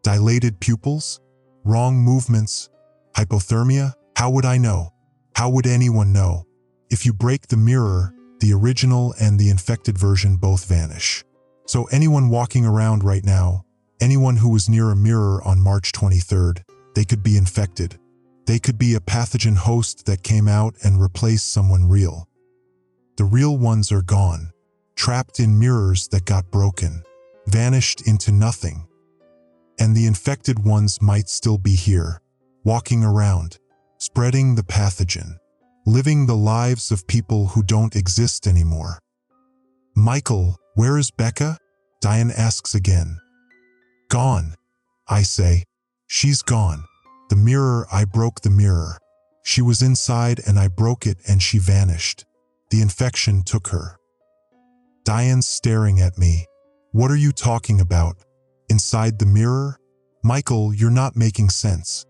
Speaker 1: Dilated pupils? Wrong movements? Hypothermia? How would I know? How would anyone know? If you break the mirror, the original and the infected version both vanish. So anyone walking around right now, anyone who was near a mirror on March 23rd, they could be infected. They could be a pathogen host that came out and replaced someone real. The real ones are gone, trapped in mirrors that got broken, vanished into nothing. And the infected ones might still be here, walking around, spreading the pathogen, living the lives of people who don't exist anymore. Michael, where is Becca? Diane asks again. Gone, I say. She's gone. The mirror, I broke the mirror. She was inside and I broke it and she vanished. The infection took her. Diane's staring at me. What are you talking about? Inside the mirror? Michael, you're not making sense.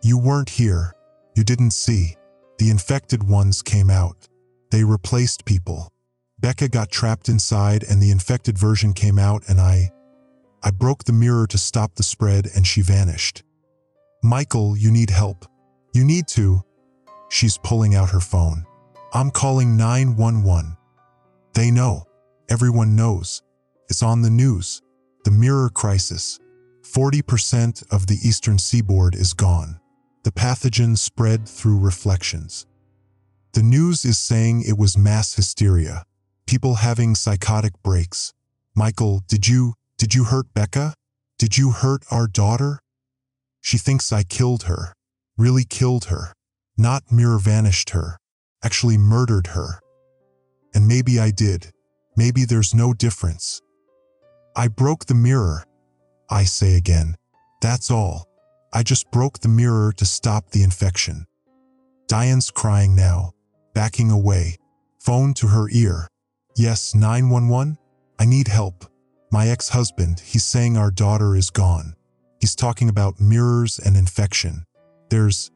Speaker 1: You weren't here. You didn't see. The infected ones came out. They replaced people. Becca got trapped inside and the infected version came out and I broke the mirror to stop the spread and she vanished. Michael, you need help. You need to. She's pulling out her phone. I'm calling 911. They know. Everyone knows. It's on the news. The mirror crisis. 40% of the eastern seaboard is gone. The pathogen spread through reflections. The news is saying it was mass hysteria. People having psychotic breaks. Michael, did you hurt Becca? Did you hurt our daughter? She thinks I killed her. Really killed her. Not mirror vanished her. Actually murdered her. And maybe I did. Maybe there's no difference. I broke the mirror. I say again. That's all. I just broke the mirror to stop the infection. Diane's crying now, backing away. Phone to her ear. Yes, 911? I need help. My ex-husband, he's saying our daughter is gone. He's talking about mirrors and infection. There's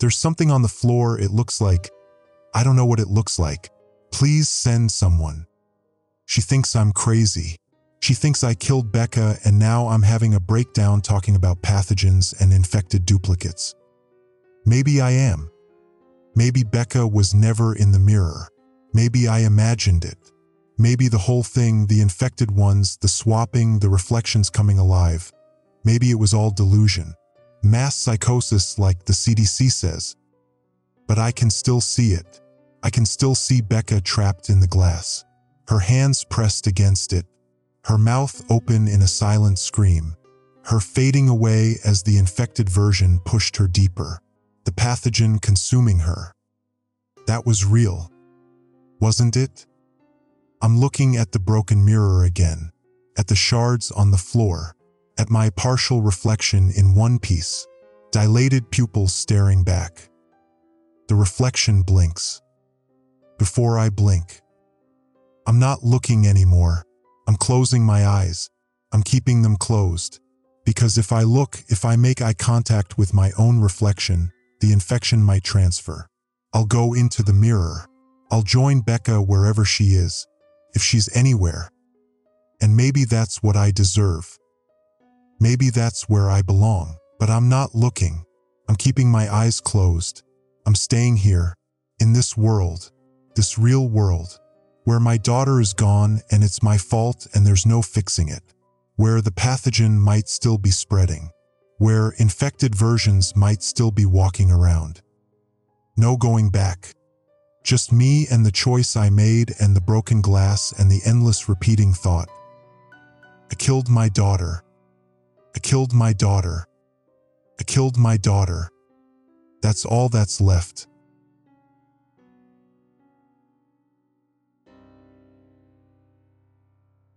Speaker 1: something on the floor, it looks like. I don't know what it looks like. Please send someone. She thinks I'm crazy. She thinks I killed Becca and now I'm having a breakdown talking about pathogens and infected duplicates. Maybe I am. Maybe Becca was never in the mirror. Maybe I imagined it. Maybe the whole thing, the infected ones, the swapping, the reflections coming alive. Maybe it was all delusion. Mass psychosis like the CDC says. But I can still see it. I can still see Becca trapped in the glass. Her hands pressed against it. Her mouth open in a silent scream. Her fading away as the infected version pushed her deeper. The pathogen consuming her. That was real. Wasn't it? I'm looking at the broken mirror again. At the shards on the floor. At my partial reflection in one piece. Dilated pupils staring back. The reflection blinks. Before I blink. I'm not looking anymore. I'm closing my eyes. I'm keeping them closed. Because if I look, if I make eye contact with my own reflection, the infection might transfer. I'll go into the mirror. I'll join Becca wherever she is, if she's anywhere. And maybe that's what I deserve. Maybe that's where I belong. But I'm not looking. I'm keeping my eyes closed. I'm staying here, in this world, this real world, where my daughter is gone and it's my fault and there's no fixing it, where the pathogen might still be spreading, where infected versions might still be walking around. No going back. Just me and the choice I made and the broken glass and the endless repeating thought. I killed my daughter. I killed my daughter. I killed my daughter. That's all that's left.